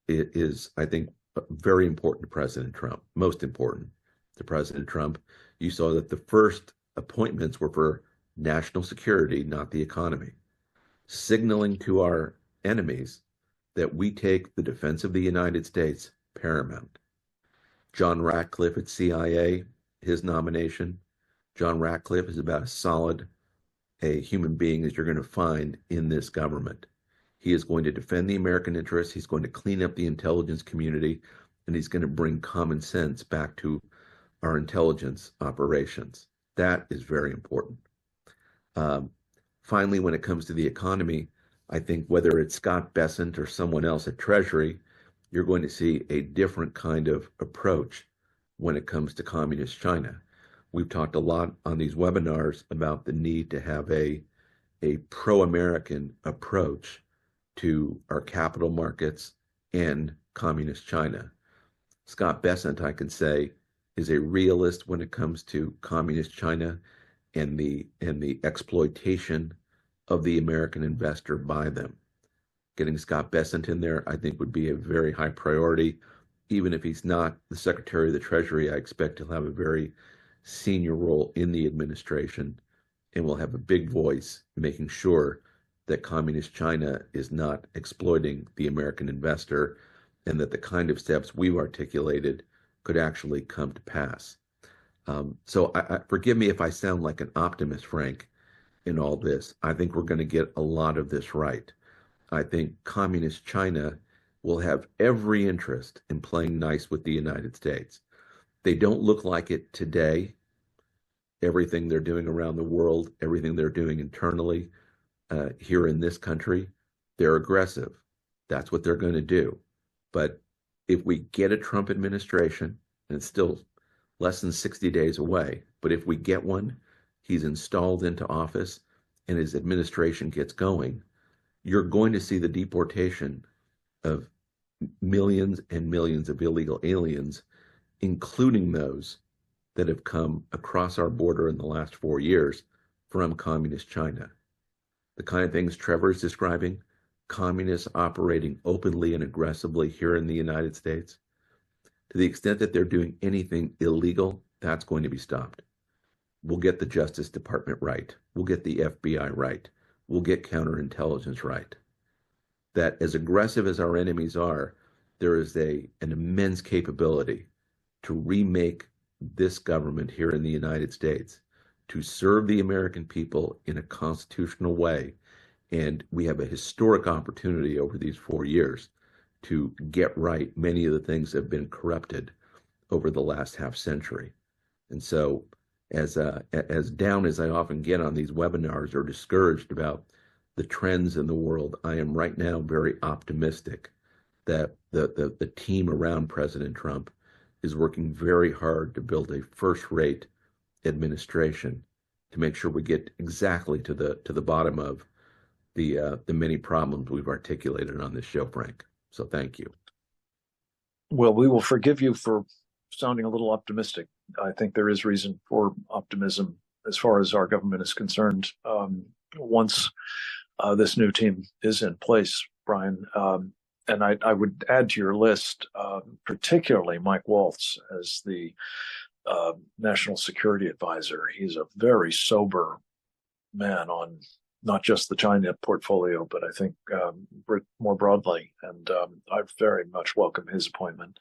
is, I think, very important to President Trump, most important to President Trump. You saw that the first appointments were for national security, not the economy, signaling to our enemies that we take the defense of the United States paramount. John Ratcliffe at CIA, his nomination. John Ratcliffe is about as solid a human being as you're going to find in this government. He is going to defend the American interests. He's going to clean up the intelligence community, and he's going to bring common sense back to our intelligence operations. That is very important. Finally, when it comes to the economy, I think whether it's Scott Bessent or someone else at Treasury, you're going to see a different kind of approach when it comes to communist China. We've talked a lot on these webinars about the need to have a pro-American approach to our capital markets and communist China. Scott Bessent, I can say, is a realist when it comes to communist China and the exploitation of the American investor by them. Getting Scott Bessent in there, I think, would be a very high priority. Even if he's not the Secretary of the Treasury, I expect he'll have a very senior role in the administration and will have a big voice making sure that communist China is not exploiting the American investor and that the kind of steps we've articulated could actually come to pass. So forgive me if I sound like an optimist, Frank, in all this. I think we're going to get a lot of this right. I think communist China will have every interest in playing nice with the United States. They don't look like it today. Everything they're doing around the world, everything they're doing internally here in this country, they're aggressive. That's what they're going to do. But if we get a Trump administration, and it's still less than 60 days away, but if we get one, he's installed into office and his administration gets going, you're going to see the deportation of millions and millions of illegal aliens, including those that have come across our border in the last 4 years from communist China. The kind of things Trevor is describing, communists operating openly and aggressively here in the United States, to the extent that they're doing anything illegal, that's going to be stopped. We'll get the Justice Department right. We'll get the FBI right. We'll get counterintelligence right. That as aggressive as our enemies are, there is an immense capability to remake this government here in the United States to serve the American people in a constitutional way. And we have a historic opportunity over these 4 years to get right many of the things that have been corrupted over the last half century. And so as down as I often get on these webinars or discouraged about the trends in the world, I am right now very optimistic that the team around President Trump is working very hard to build a first-rate administration to make sure we get exactly to the bottom of the many problems we've articulated on this show, Frank. So thank you. Well, we will forgive you for sounding a little optimistic. I think there is reason for optimism as far as our government is concerned. Once this new team is in place, Brian, and I would add to your list, particularly Mike Waltz as the National Security Advisor. He's a very sober man on not just the China portfolio, but I think more broadly. And I very much welcome his appointment.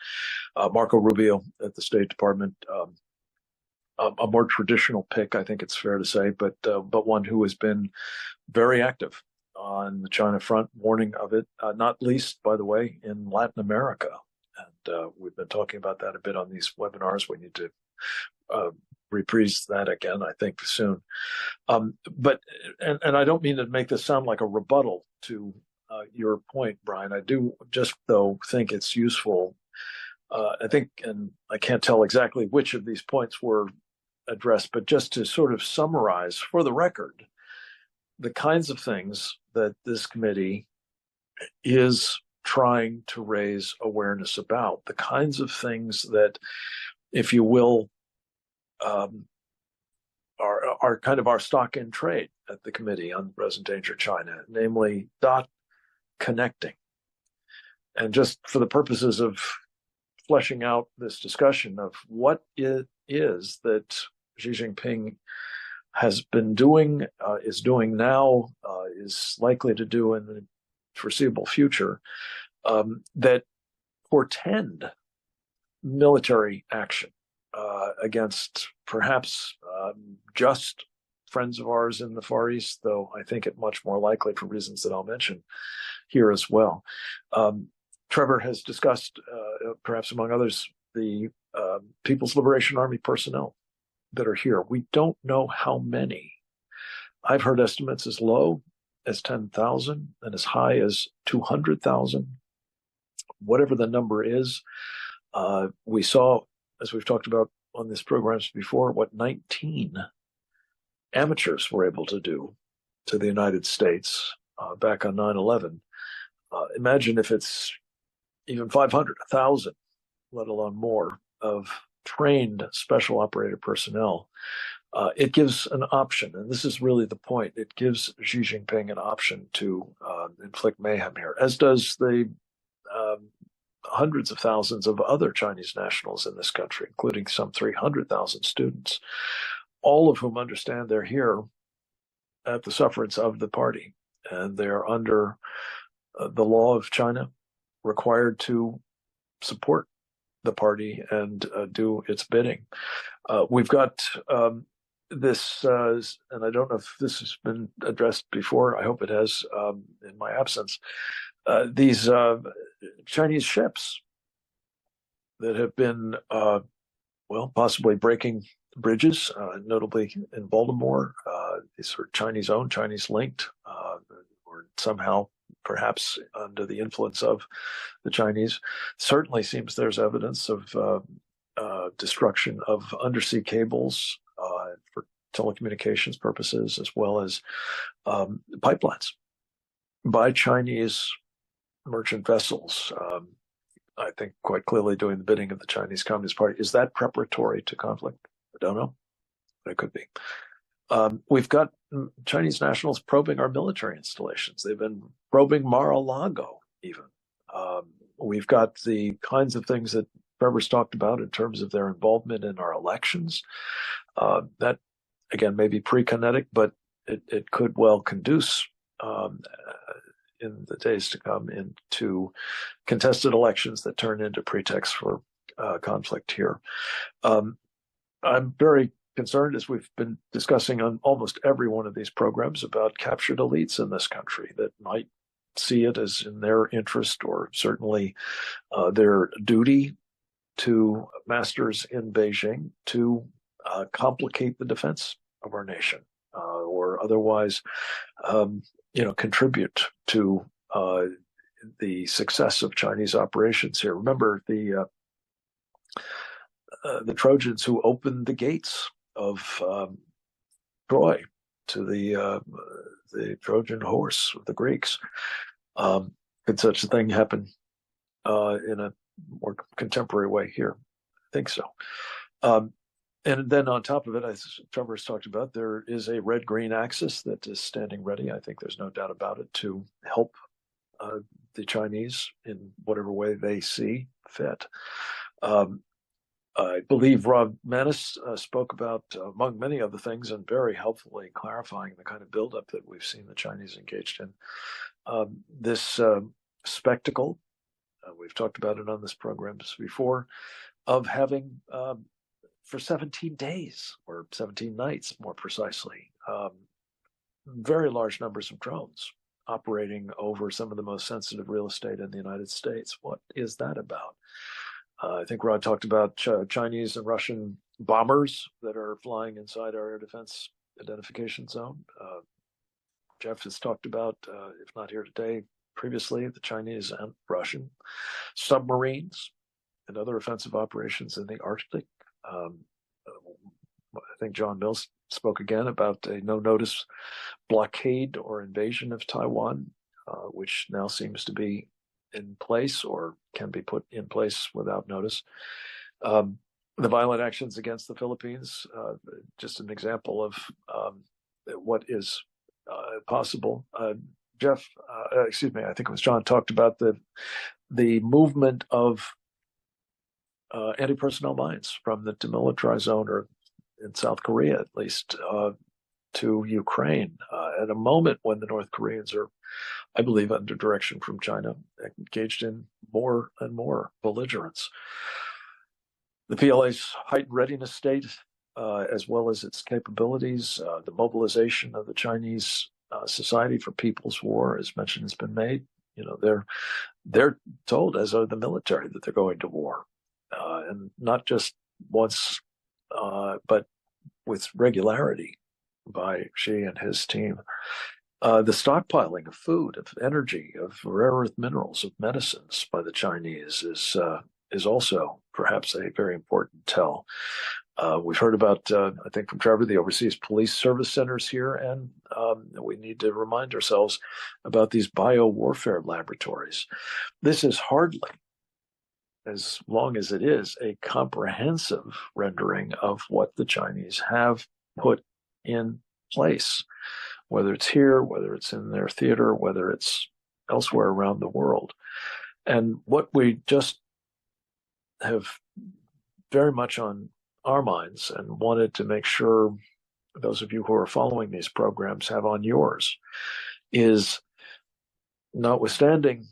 Marco Rubio at the State Department, a more traditional pick, I think it's fair to say, but one who has been very active on the China front, warning of it, not least, by the way, in Latin America. And we've been talking about that a bit on these webinars. We need to reprise that again, I think, soon. But I don't mean to make this sound like a rebuttal to your point, Brian. I do just, though, think it's useful. I think, and I can't tell exactly which of these points were addressed, but just to sort of summarize for the record, the kinds of things that this committee is trying to raise awareness about, the kinds of things that, if you will, are kind of our stock in trade at the Committee on Present Danger China, namely connecting. And just for the purposes of fleshing out this discussion of what it is that Xi Jinping has been doing, is doing now, is likely to do in the foreseeable future, that portend military action against perhaps just friends of ours in the Far East, though I think it much more likely for reasons that I'll mention here as well. Trevor has discussed, perhaps among others, the People's Liberation Army personnel that are here. We don't know how many. I've heard estimates as low as 10,000 and as high as 200,000. Whatever the number is, we saw, as we've talked about on these programs before, what 19 amateurs were able to do to the United States back on 9/11. Imagine if it's even 500, 1,000, let alone more, of trained special operator personnel. It gives an option, and this is really the point. It gives Xi Jinping an option to inflict mayhem here, as does the hundreds of thousands of other Chinese nationals in this country, including some 300,000 students, all of whom understand they're here at the sufferance of the party, and they're under the law of China required to support the party and do its bidding. We've got this, and I don't know if this has been addressed before. I hope it has in my absence. These Chinese ships that have been, possibly breaking bridges, notably in Baltimore. These are Chinese-owned, Chinese-linked, or somehow perhaps under the influence of the Chinese. Certainly seems there's evidence of destruction of undersea cables for telecommunications purposes, as well as pipelines by Chinese merchant vessels. I think quite clearly doing the bidding of the Chinese Communist Party. Is that preparatory to conflict? I don't know, but it could be. We've got Chinese nationals probing our military installations. They've been probing Mar-a-Lago even. We've got the kinds of things that Trevor's talked about in terms of their involvement in our elections. That, again, may be pre-kinetic, but it could well conduce in the days to come into contested elections that turn into pretexts for conflict here. I'm very concerned, as we've been discussing on almost every one of these programs, about captured elites in this country that might see it as in their interest, or certainly their duty to masters in Beijing, to complicate the defense of our nation, or otherwise contribute to the success of Chinese operations here. Remember the Trojans who opened the gates of Troy to the Trojan horse of the Greeks. Could such a thing happen in a more contemporary way here? I think so. And then on top of it, as Trevor has talked about, there is a red-green axis that is standing ready. I think there's no doubt about it, to help the Chinese in whatever way they see fit. I believe Rob Manis spoke about, among many other things, and very helpfully clarifying the kind of buildup that we've seen the Chinese engaged in. This spectacle, we've talked about it on this program before, of having for 17 days, or 17 nights more precisely, very large numbers of drones operating over some of the most sensitive real estate in the United States. What is that about? I think Rod talked about Chinese and Russian bombers that are flying inside our air defense identification zone. Jeff has talked about, if not here today, previously, the Chinese and Russian submarines and other offensive operations in the Arctic. I think John Mills spoke again about a no-notice blockade or invasion of Taiwan, which now seems to be in place, or can be put in place without notice. The violent actions against the Philippines, just an example of what is possible. Jeff, excuse me, I think it was John, talked about the movement of anti-personnel mines from the demilitarized zone, or in South Korea at least, to Ukraine at a moment when the North Koreans are, I believe, under direction from China, engaged in more and more belligerence. The PLA's heightened readiness state, as well as its capabilities, the mobilization of the Chinese Society for People's War, as mention has been made. They're told, as are the military, that they're going to war, and not just once, but with regularity by Xi and his team. The stockpiling of food, of energy, of rare earth minerals, of medicines by the Chinese is also perhaps a very important tell. We've heard about, I think from Trevor, the overseas police service centers here, and we need to remind ourselves about these bio-warfare laboratories. This is hardly, as long as it is, a comprehensive rendering of what the Chinese have put in place, whether it's here, whether it's in their theater, whether it's elsewhere around the world. And what we just have very much on our minds, and wanted to make sure those of you who are following these programs have on yours, is, notwithstanding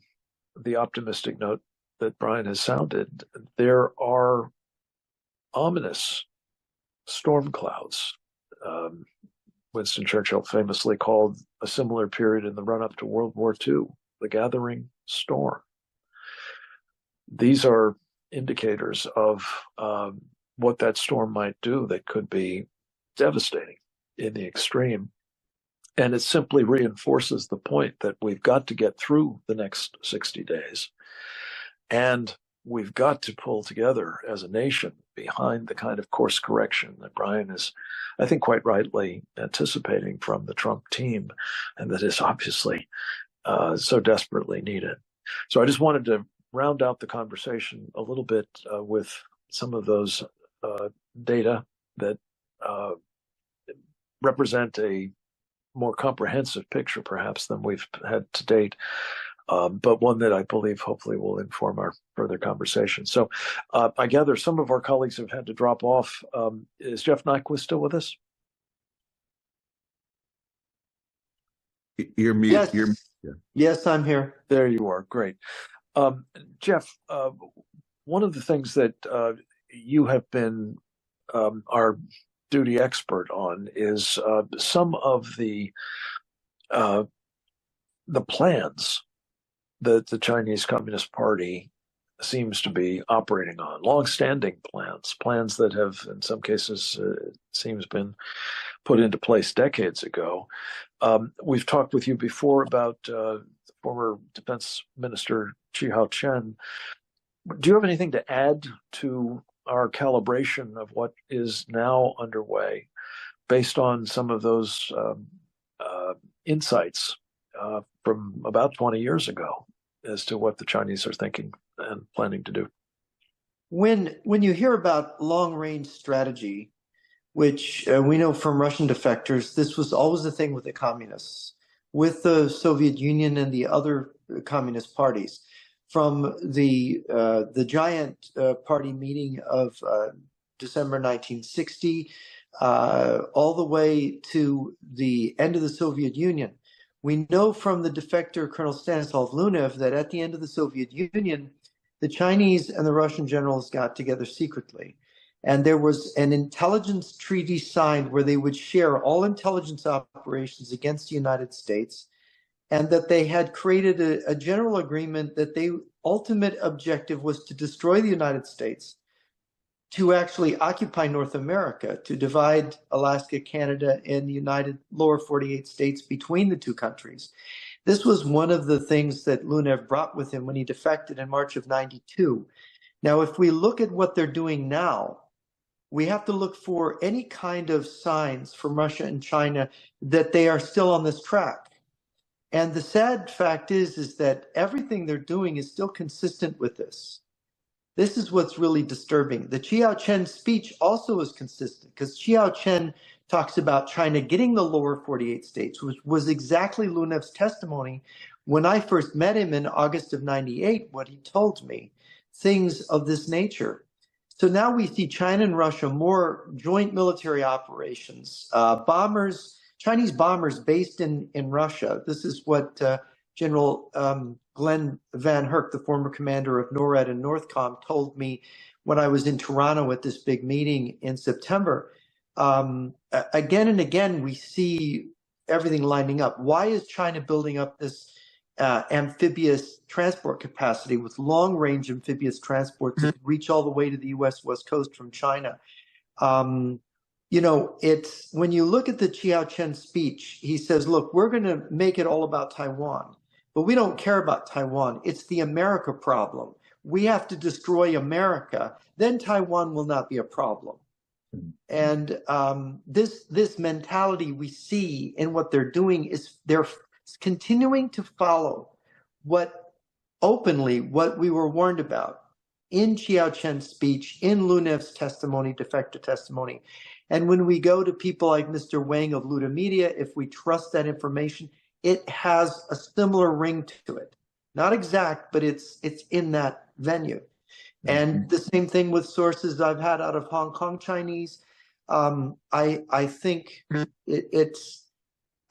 the optimistic note that Brian has sounded, there are ominous storm clouds Winston Churchill famously called a similar period in the run-up to World War II the gathering storm. These are indicators of what that storm might do that could be devastating in the extreme. And it simply reinforces the point that we've got to get through the next 60 days. And we've got to pull together as a nation behind the kind of course correction that Brian is, I think, quite rightly anticipating from the Trump team, and that is obviously so desperately needed. So I just wanted to round out the conversation a little bit with some of those data that represent a more comprehensive picture, perhaps, than we've had to date, but one that I believe hopefully will inform our further conversation. So I gather some of our colleagues have had to drop off. Is Jeff Nyquist still with us? You're mute. Yes. Yeah. Yes, I'm here. There you are. Great. Jeff, one of the things that you have been our duty expert on is some of the plans that the Chinese Communist Party seems to be operating on, long-standing plans that have, in some cases, it seems, been put into place decades ago. We've talked with you before about former Defense Minister Chi Hao-chen. Do you have anything to add to our calibration of what is now underway based on some of those insights from about 20 years ago as to what the Chinese are thinking and planning to do? When you hear about long-range strategy, which we know from Russian defectors, this was always the thing with the communists, with the Soviet Union and the other communist parties. From the giant party meeting of December 1960 all the way to the end of the Soviet Union. We know from the defector Colonel Stanislav Lunev that at the end of the Soviet Union, the Chinese and the Russian generals got together secretly. And there was an intelligence treaty signed where they would share all intelligence operations against the United States, and that they had created a general agreement that their ultimate objective was to destroy the United States, to actually occupy North America, to divide Alaska, Canada, and the United lower 48 states between the two countries. This was one of the things that Lunev brought with him when he defected in March of '92. Now, if we look at what they're doing now, we have to look for any kind of signs from Russia and China that they are still on this track. And the sad fact is that everything they're doing is still consistent with this. This is what's really disturbing. The Chi Hao-chen speech also is consistent, because Chi Hao-chen talks about China getting the lower 48 states, which was exactly Lunev's testimony when I first met him in August of '98, what he told me, things of this nature. So now we see China and Russia more joint military operations, Chinese bombers based in Russia. This is what General Glenn Van Herk, the former commander of NORAD and NORTHCOM, told me when I was in Toronto at this big meeting in September. Again and again, we see everything lining up. Why is China building up this amphibious transport capacity with long-range amphibious transport to reach all the way to the U.S. West Coast from China? You know, it's when you look at the Chi Hao-chen speech, he says, look, we're going to make it all about Taiwan, but we don't care about Taiwan. It's the America problem. We have to destroy America. Then Taiwan will not be a problem. And this mentality we see in what they're doing is they're continuing to follow what we were warned about in Chi Hao-chen's speech, in Lunev's testimony, defector testimony. And when we go to people like Mr. Wang of Luda Media, if we trust that information, it has a similar ring to it. Not exact, but it's in that venue. And the same thing with sources I've had out of Hong Kong Chinese. I think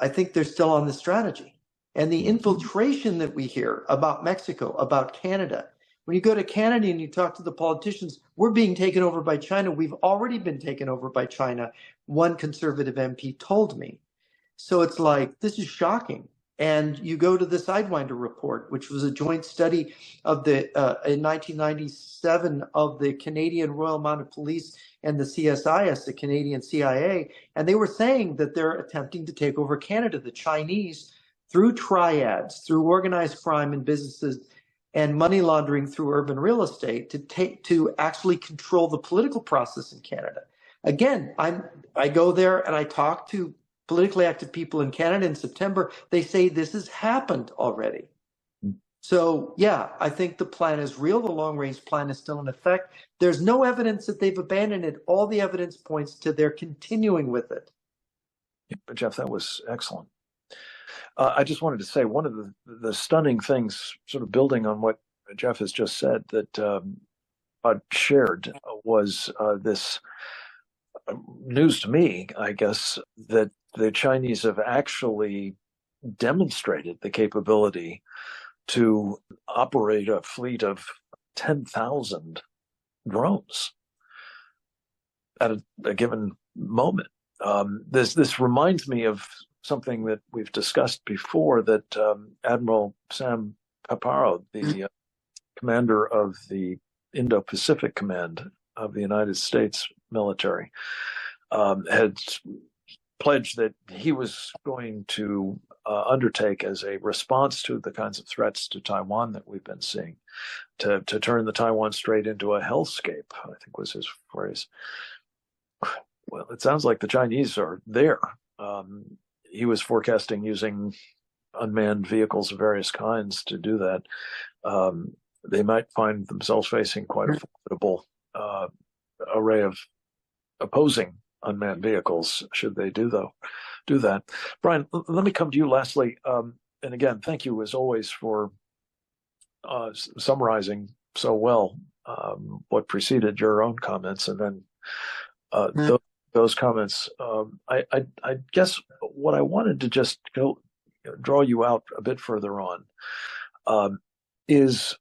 I think they're still on the strategy. And the infiltration that we hear about Mexico, about Canada. When you go to Canada and you talk to the politicians, we're being taken over by China. We've already been taken over by China one conservative MP told me. So it's like, this is shocking. And you go to the Sidewinder report, which was a joint study of the in 1997 of the Canadian Royal Mounted Police and the CSIS, the Canadian CIA, and they were saying that they're attempting to take over Canada. The Chinese, through triads, through organized crime and businesses, and money laundering through urban real estate, to actually control the political process in Canada. Again, I go there and I talk to politically active people in Canada in September. They say this has happened already. So yeah, I think the plan is real. The long range plan is still in effect. There's no evidence that they've abandoned it. All the evidence points to their continuing with it. Yeah, Jeff, that was excellent. I just wanted to say one of the stunning things, sort of building on what Jeff has just said, that I shared was this news to me, I guess, that the Chinese have actually demonstrated the capability to operate a fleet of 10,000 drones at a given moment. This reminds me of something that we've discussed before, that Admiral Sam Paparo, the commander of the Indo-Pacific Command of the United States military, had pledged that he was going to undertake, as a response to the kinds of threats to Taiwan that we've been seeing, to turn the Taiwan Strait into a hellscape, I think was his phrase. Well, it sounds like the Chinese are there. He was forecasting using unmanned vehicles of various kinds to do that. They might find themselves facing quite a formidable array of opposing unmanned vehicles should they do that. Brian, let me come to you lastly. And again, thank you as always for summarizing so well what preceded your own comments, and then those comments. I guess what I wanted to just draw you out a bit further on is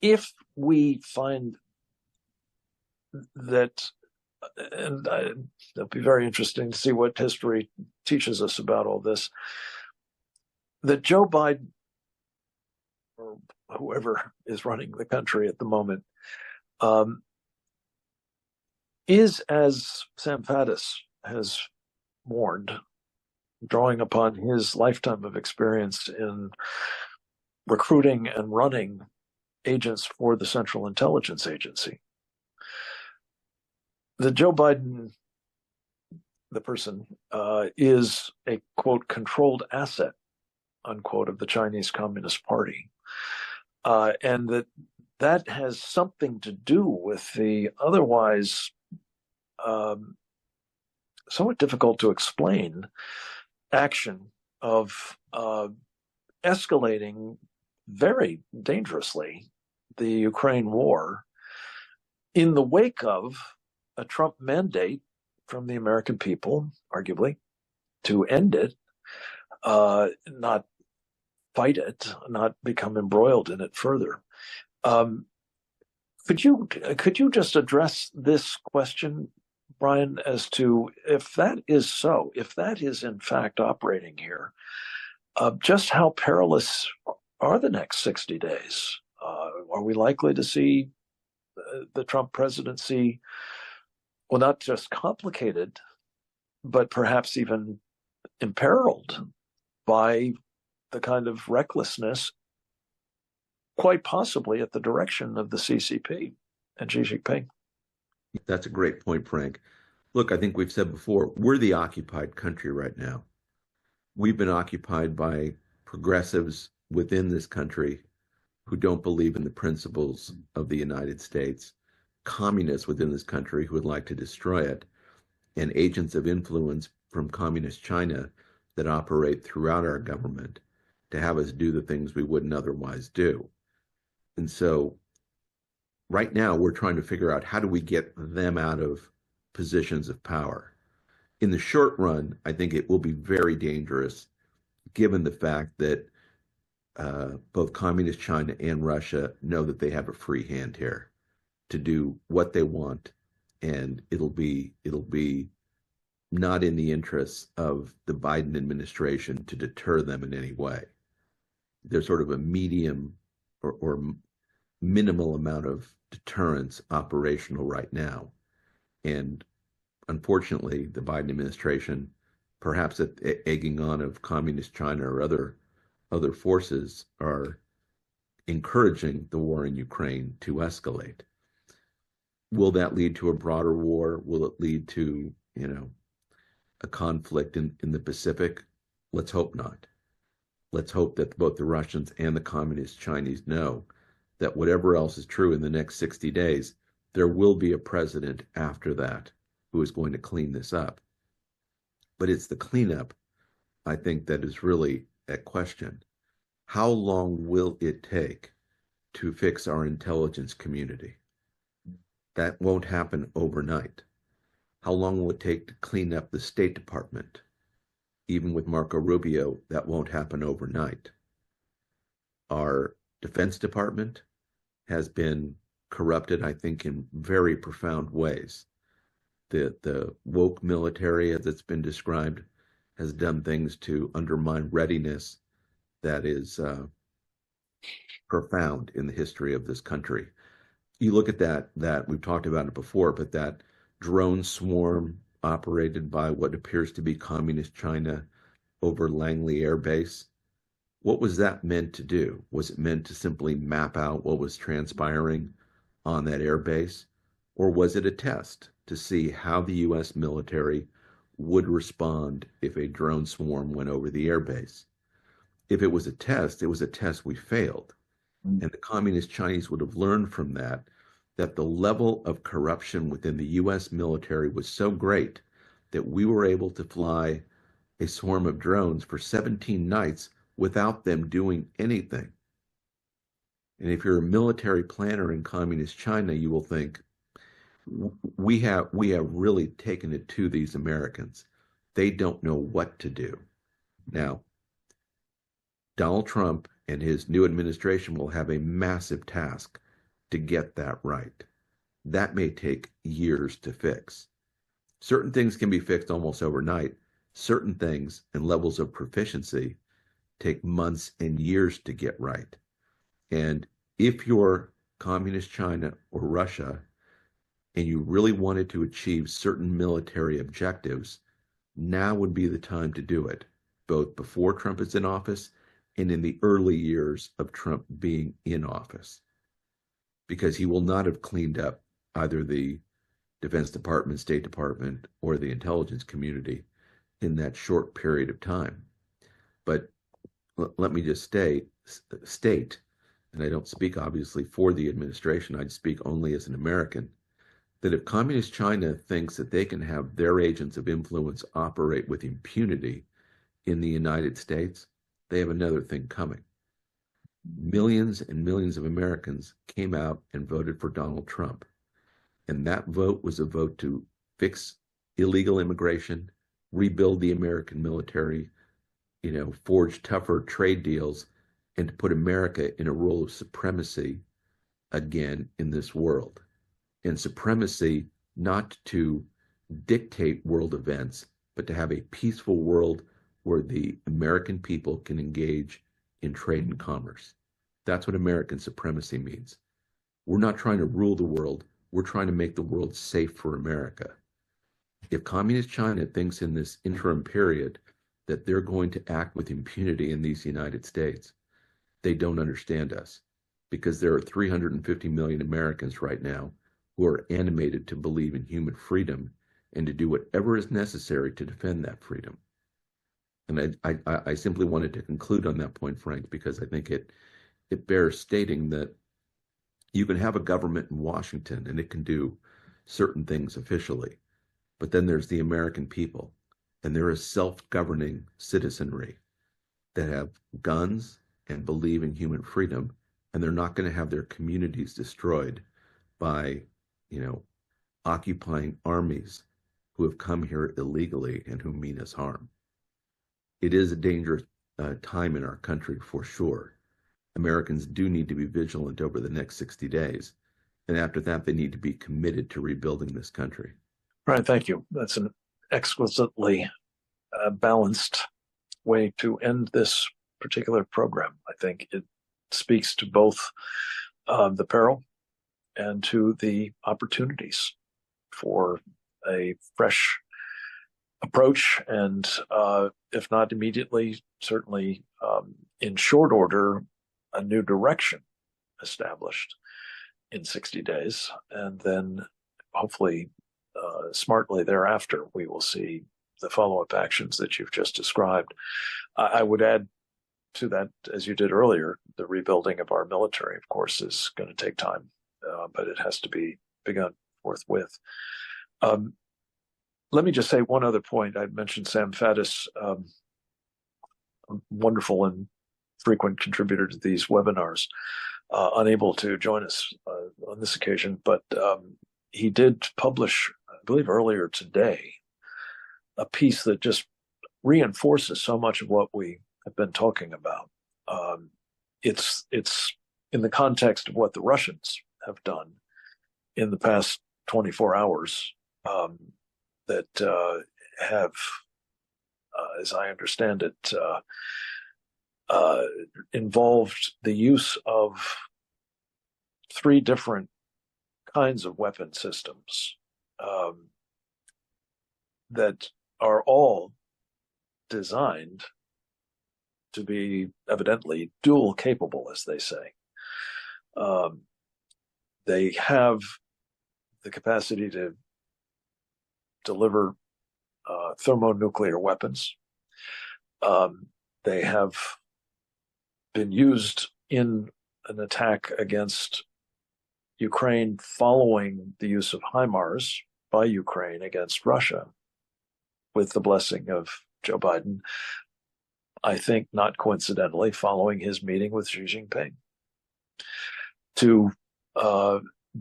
if we find that, and it'll be very interesting to see what history teaches us about all this, that Joe Biden, or whoever is running the country at the moment, is, as Sam Faddis has warned, drawing upon his lifetime of experience in recruiting and running agents for the Central Intelligence Agency, that Joe Biden, the person, is a, quote, controlled asset, unquote, of the Chinese Communist Party. And that has something to do with the otherwise somewhat difficult to explain action of escalating very dangerously the Ukraine war in the wake of a Trump mandate from the American people, arguably, to end it, not fight it, not become embroiled in it further. Could you just address this question, Brian, as to if that is so, if that is in fact operating here, just how perilous are the next 60 days? Are we likely to see the Trump presidency, well, not just complicated, but perhaps even imperiled by the kind of recklessness, quite possibly at the direction of the CCP and Xi Jinping? That's a great point, Frank. Look, I think we've said before, we're the occupied country right now. We've been occupied by progressives within this country who don't believe in the principles of the United States, communists within this country who would like to destroy it, and agents of influence from communist China that operate throughout our government to have us do the things we wouldn't otherwise do. And so right now we're trying to figure out, how do we get them out of positions of power? In the short run, I think it will be very dangerous, given the fact that both communist China and Russia know that they have a free hand here to do what they want and it'll be not in the interests of the Biden administration to deter them in any way. There's sort of a medium or minimal amount of deterrence operational right now. And unfortunately, the Biden administration, perhaps at egging on of communist China or other forces, are encouraging the war in Ukraine to escalate. Will that lead to a broader war? Will it lead to, a conflict in the Pacific? Let's hope not. Let's hope that both the Russians and the communist Chinese know that whatever else is true in the next 60 days, there will be a president after that who is going to clean this up. But it's the cleanup, I think, that is really at question. How long will it take to fix our intelligence community? That won't happen overnight. How long will it take to clean up the State Department? Even with Marco Rubio, that won't happen overnight. Our Defense Department has been corrupted, I think, in very profound ways. The woke military, as it's been described, has done things to undermine readiness that is profound in the history of this country. You look at that we've talked about it before, but that drone swarm operated by what appears to be communist China over Langley Air Base, what was that meant to do? Was it meant to simply map out what was transpiring on that air base? Or was it a test to see how the U.S. military would respond if a drone swarm went over the air base? If it was a test we failed. And the communist Chinese would have learned from that the level of corruption within the U.S. military was so great that we were able to fly a swarm of drones for 17 nights without them doing anything. And if you're a military planner in communist China, you will think, we have really taken it to these Americans. They don't know what to do. Now, Donald Trump and his new administration will have a massive task to get that right. That may take years to fix. Certain things can be fixed almost overnight. Certain things and levels of proficiency take months and years to get right. And if you're communist China or Russia, and you really wanted to achieve certain military objectives, now would be the time to do it, both before Trump is in office and in the early years of Trump being in office. Because he will not have cleaned up either the Defense Department, State Department, or the intelligence community in that short period of time. But let me just state, and I don't speak obviously for the administration, I speak only as an American, that if communist China thinks that they can have their agents of influence operate with impunity in the United States, they have another thing coming. Millions and millions of Americans came out and voted for Donald Trump. And that vote was a vote to fix illegal immigration, rebuild the American military, forge tougher trade deals, and to put America in a role of supremacy again in this world. And supremacy not to dictate world events, but to have a peaceful world where the American people can engage in trade and commerce. That's what American supremacy means. We're not trying to rule the world. We're trying to make the world safe for America. If communist China thinks in this interim period that they're going to act with impunity in these United States, they don't understand us, because there are 350 million Americans right now who are animated to believe in human freedom and to do whatever is necessary to defend that freedom. And I simply wanted to conclude on that point, Frank, because I think it bears stating that you can have a government in Washington and it can do certain things officially, but then there's the American people, and there is self-governing citizenry that have guns and believe in human freedom, and they're not going to have their communities destroyed by, occupying armies who have come here illegally and who mean us harm. It is a dangerous time in our country for sure. Americans do need to be vigilant over the next 60 days, And after that, they need to be committed to rebuilding this country. Brian, thank you. That's an exquisitely balanced way to end this particular program. I think it speaks to both the peril and to the opportunities for a fresh approach, and if not immediately, certainly in short order, a new direction established in 60 days. And then hopefully smartly thereafter, we will see the follow-up actions that you've just described. I would add to that, as you did earlier, the rebuilding of our military, of course, is going to take time, but it has to be begun forthwith. Let me just say one other point. I mentioned Sam Faddis, a wonderful and frequent contributor to these webinars, unable to join us on this occasion, but he did publish, I believe earlier today, a piece that just reinforces so much of what we have been talking about. It's in the context of what the Russians have done in the past 24 hours that have, as I understand it, involved the use of 3 different kinds of weapon systems that are all designed to be evidently dual capable, as they say. They have the capacity to deliver thermonuclear weapons. They have been used in an attack against Ukraine following the use of HIMARS by Ukraine against Russia, with the blessing of Joe Biden, I think not coincidentally, following his meeting with Xi Jinping, to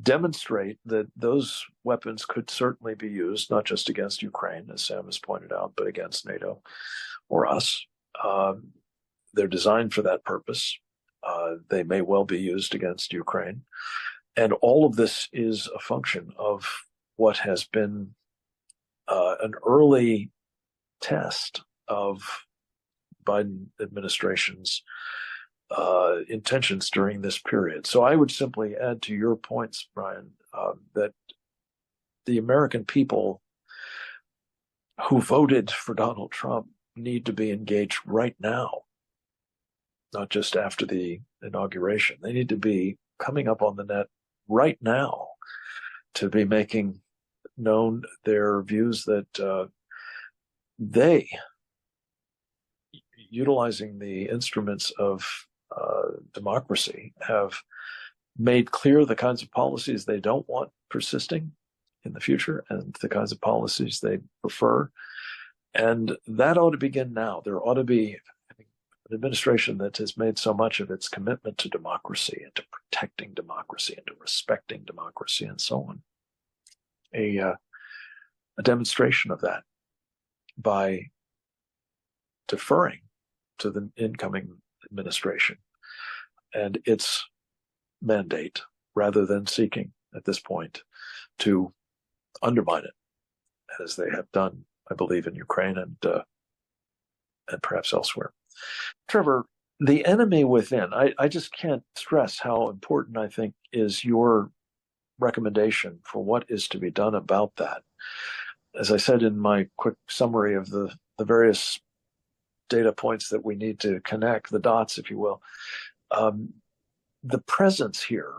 demonstrate that those weapons could certainly be used, not just against Ukraine, as Sam has pointed out, but against NATO or us. They're designed for that purpose. They may well be used against Ukraine. And all of this is a function of what has been an early test of Biden administration's intentions during this period. So I would simply add to your points, Brian, that the American people who voted for Donald Trump need to be engaged right now, not just after the inauguration. They need to be coming up on the net right now to be making known their views that they, utilizing the instruments of democracy, have made clear the kinds of policies they don't want persisting in the future and the kinds of policies they prefer. And that ought to begin now. There ought to be an administration that has made so much of its commitment to democracy and to protecting democracy and to respecting democracy and so on. A demonstration of that by deferring to the incoming administration and its mandate, rather than seeking at this point to undermine it, as they have done, I believe, in Ukraine and perhaps elsewhere. Trevor, the enemy within, I just can't stress how important I think is your recommendation for what is to be done about that. As I said in my quick summary of the various data points that we need to connect, the dots, if you will, the presence here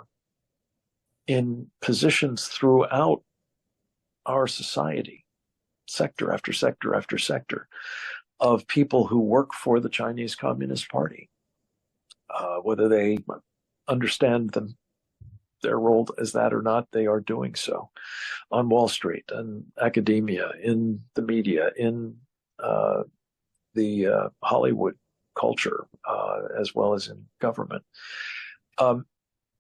in positions throughout our society, sector after sector after sector, of people who work for the Chinese Communist Party, whether they understand their role as that or not, they are doing so on Wall Street and academia, in the media, in the Hollywood culture, as well as in government.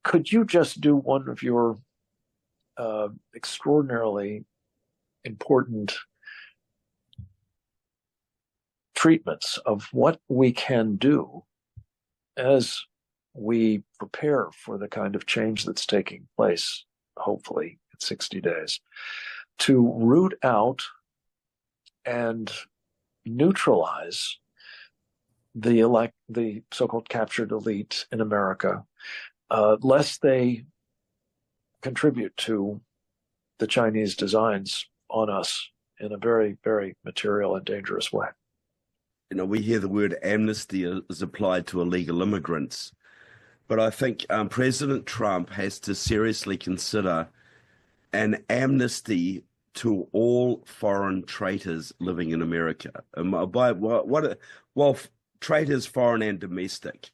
Could you just do one of your extraordinarily important treatments of what we can do as we prepare for the kind of change that's taking place hopefully in 60 days, to root out and neutralize the so-called captured elite in America, lest they contribute to the Chinese designs on us in a very, very material and dangerous way. You know, we hear the word amnesty is applied to illegal immigrants, but I think President Trump has to seriously consider an amnesty to all foreign traitors living in America. Well, traitors, foreign and domestic.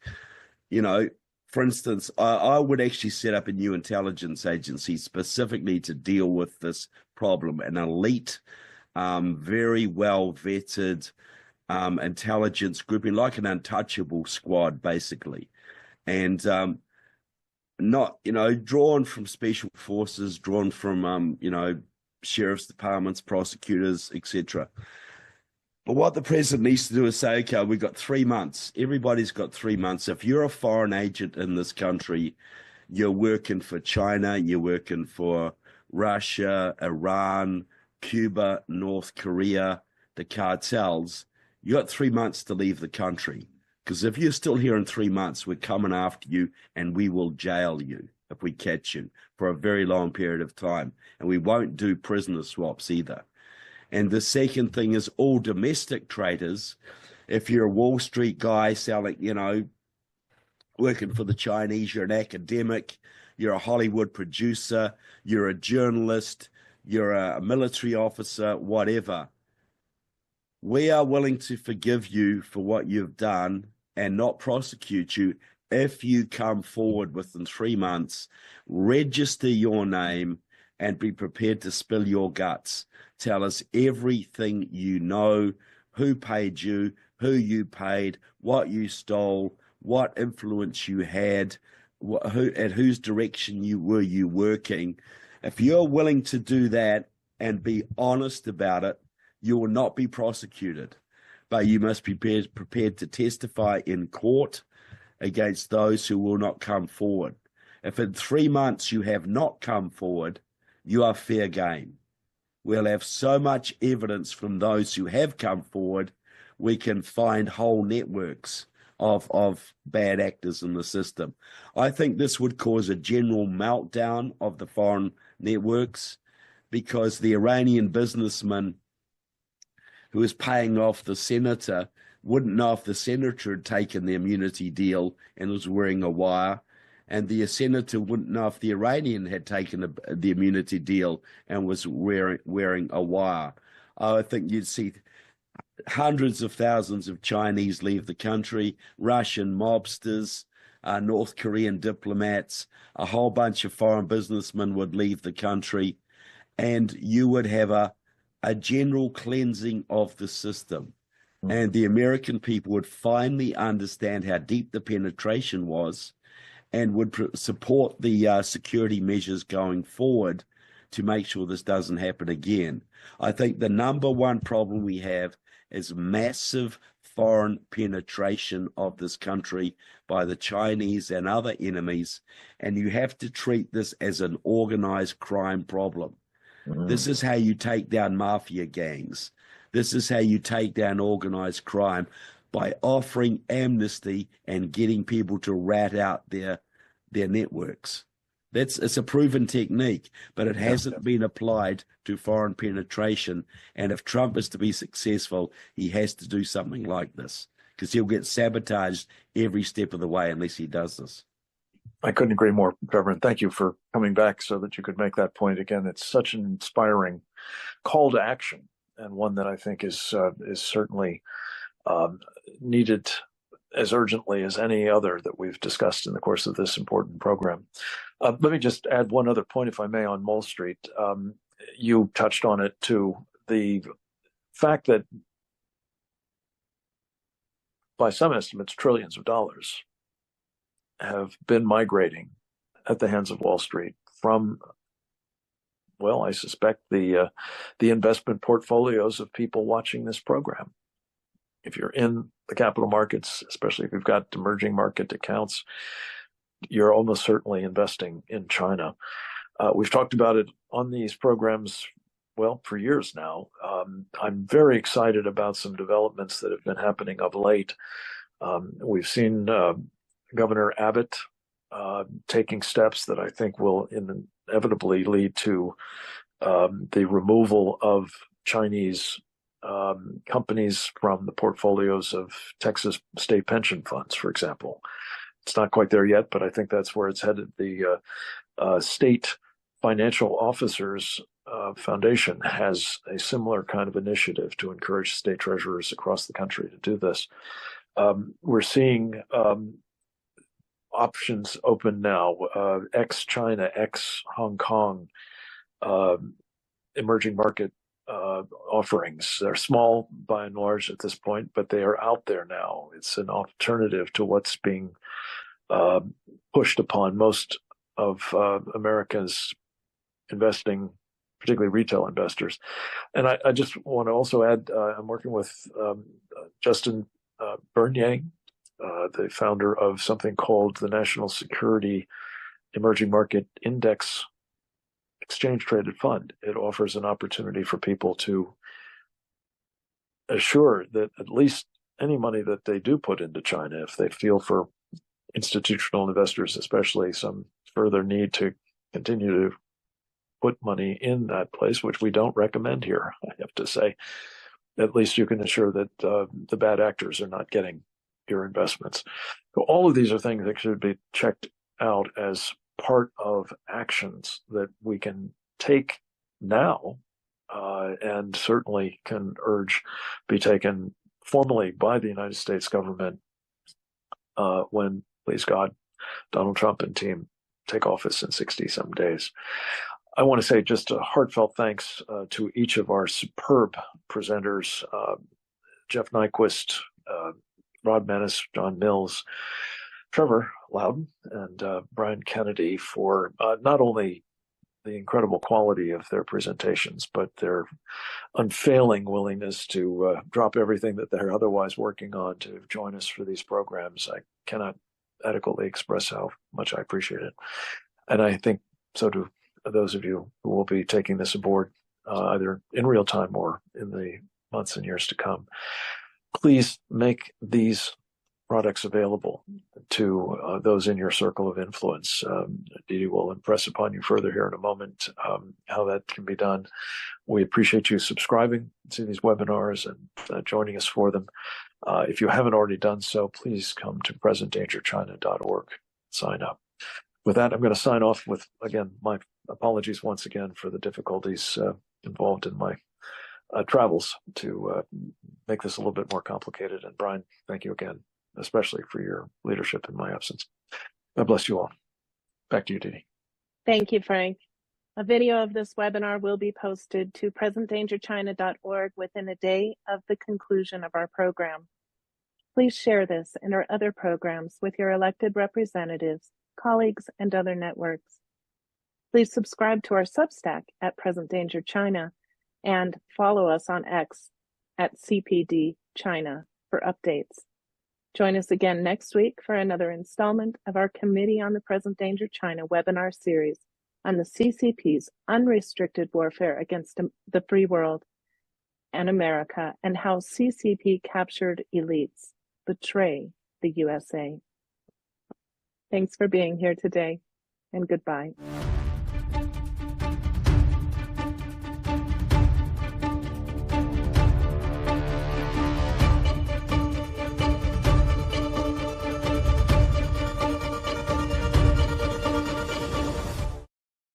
You know, for instance, I would actually set up a new intelligence agency specifically to deal with this problem, an elite, very well vetted intelligence grouping, like an untouchable squad, basically. And not, you know, drawn from special forces, drawn from, you know, sheriff's departments, prosecutors, etc. But what the president needs to do is say, okay, we've got 3 months. Everybody's got 3 months. If you're a foreign agent in this country, you're working for China, you're working for Russia, Iran, Cuba, North Korea, the cartels, you got 3 months to leave the country. Because if you're still here in 3 months, we're coming after you and we will jail you if we catch you for a very long period of time. And we won't do prisoner swaps either. And the second thing is all domestic traitors. If you're a Wall Street guy selling, you know, working for the Chinese, you're an academic, you're a Hollywood producer, you're a journalist, you're a military officer, whatever. We are willing to forgive you for what you've done and not prosecute you if you come forward within 3 months, register your name, and be prepared to spill your guts. Tell us everything you know, who paid you, who you paid, what you stole, what influence you had, at whose direction you were working. If you're willing to do that and be honest about it, you will not be prosecuted, but you must be prepared to testify in court against those who will not come forward. If in 3 months you have not come forward, you are fair game. We'll have so much evidence from those who have come forward, we can find whole networks of bad actors in the system. I think this would cause a general meltdown of the foreign networks, because the Iranian businessman who was paying off the senator wouldn't know if the senator had taken the immunity deal and was wearing a wire, and the senator wouldn't know if the Iranian had taken the immunity deal and was wearing a wire. I think you'd see hundreds of thousands of Chinese leave the country, Russian mobsters, North Korean diplomats, a whole bunch of foreign businessmen would leave the country, and you would have a general cleansing of the system. And the American people would finally understand how deep the penetration was and would support the security measures going forward to make sure this doesn't happen again. I think the number one problem we have is massive foreign penetration of this country by the Chinese and other enemies, and you have to treat this as an organized crime problem. This is how you take down mafia gangs. This is how you take down organized crime, by offering amnesty and getting people to rat out their networks. It's a proven technique, but it hasn't been applied to foreign penetration. And if Trump is to be successful, he has to do something like this, because he'll get sabotaged every step of the way unless he does this. I couldn't agree more, Trevor, and thank you for coming back so that you could make that point again. It's such an inspiring call to action, and one that I think is certainly needed as urgently as any other that we've discussed in the course of this important program. Let me just add one other point, if I may, on Mall Street. You touched on it too. The fact that, by some estimates, trillions of dollars have been migrating at the hands of Wall Street from, well, I suspect the investment portfolios of people watching this program. If you're in the capital markets, especially if you've got emerging market accounts, you're almost certainly investing in China. We've talked about it on these programs, well, for years now. I'm very excited about some developments that have been happening of late. We've seen Governor Abbott taking steps that I think will inevitably lead to the removal of Chinese companies from the portfolios of Texas state pension funds, for example. It's not quite there yet, but I think that's where it's headed. The State Financial Officers Foundation has a similar kind of initiative to encourage state treasurers across the country to do this. We're seeing options open now, ex-China, ex-Hong Kong, emerging market offerings. They're small by and large at this point, but they are out there now. It's an alternative to what's being pushed upon most of America's investing, particularly retail investors. And I just want to also add, I'm working with Justin Bernier, the founder of something called the National Security Emerging Market Index Exchange Traded Fund. It offers an opportunity for people to assure that at least any money that they do put into China, if they feel for institutional investors, especially some further need to continue to put money in that place, which we don't recommend here, I have to say, at least you can assure that the bad actors are not getting your investments. So all of these are things that should be checked out as part of actions that we can take now and certainly can urge be taken formally by the United States government when, please God, Donald Trump and team take office in 60-some days. I want to say just a heartfelt thanks to each of our superb presenters, Jeff Nyquist, Rod Manis, John Mills, Trevor Loudon, and Brian Kennedy for not only the incredible quality of their presentations, but their unfailing willingness to drop everything that they're otherwise working on to join us for these programs. I cannot adequately express how much I appreciate it. And I think so do those of you who will be taking this aboard either in real time or in the months and years to come. Please make these products available to those in your circle of influence. Dee Dee will impress upon you further here in a moment how that can be done. We appreciate you subscribing to these webinars and joining us for them. If you haven't already done so, please come to presentdangerchina.org, sign up. With that, I'm going to sign off with, again, my apologies once again for the difficulties involved in my travels to make this a little bit more complicated. And Brian, thank you again, especially for your leadership in my absence. God bless you all. Back to you, Dee Dee. Thank you, Frank. A video of this webinar will be posted to presentdangerchina.org within a day of the conclusion of our program. Please share this and our other programs with your elected representatives, colleagues, and other networks. Please subscribe to our Substack at Present Danger China and follow us on X at CPD China for updates. Join us again next week for another installment of our Committee on the Present Danger China webinar series on the CCP's unrestricted warfare against the free world and America, and how CCP captured elites betray the USA. Thanks for being here today, and goodbye.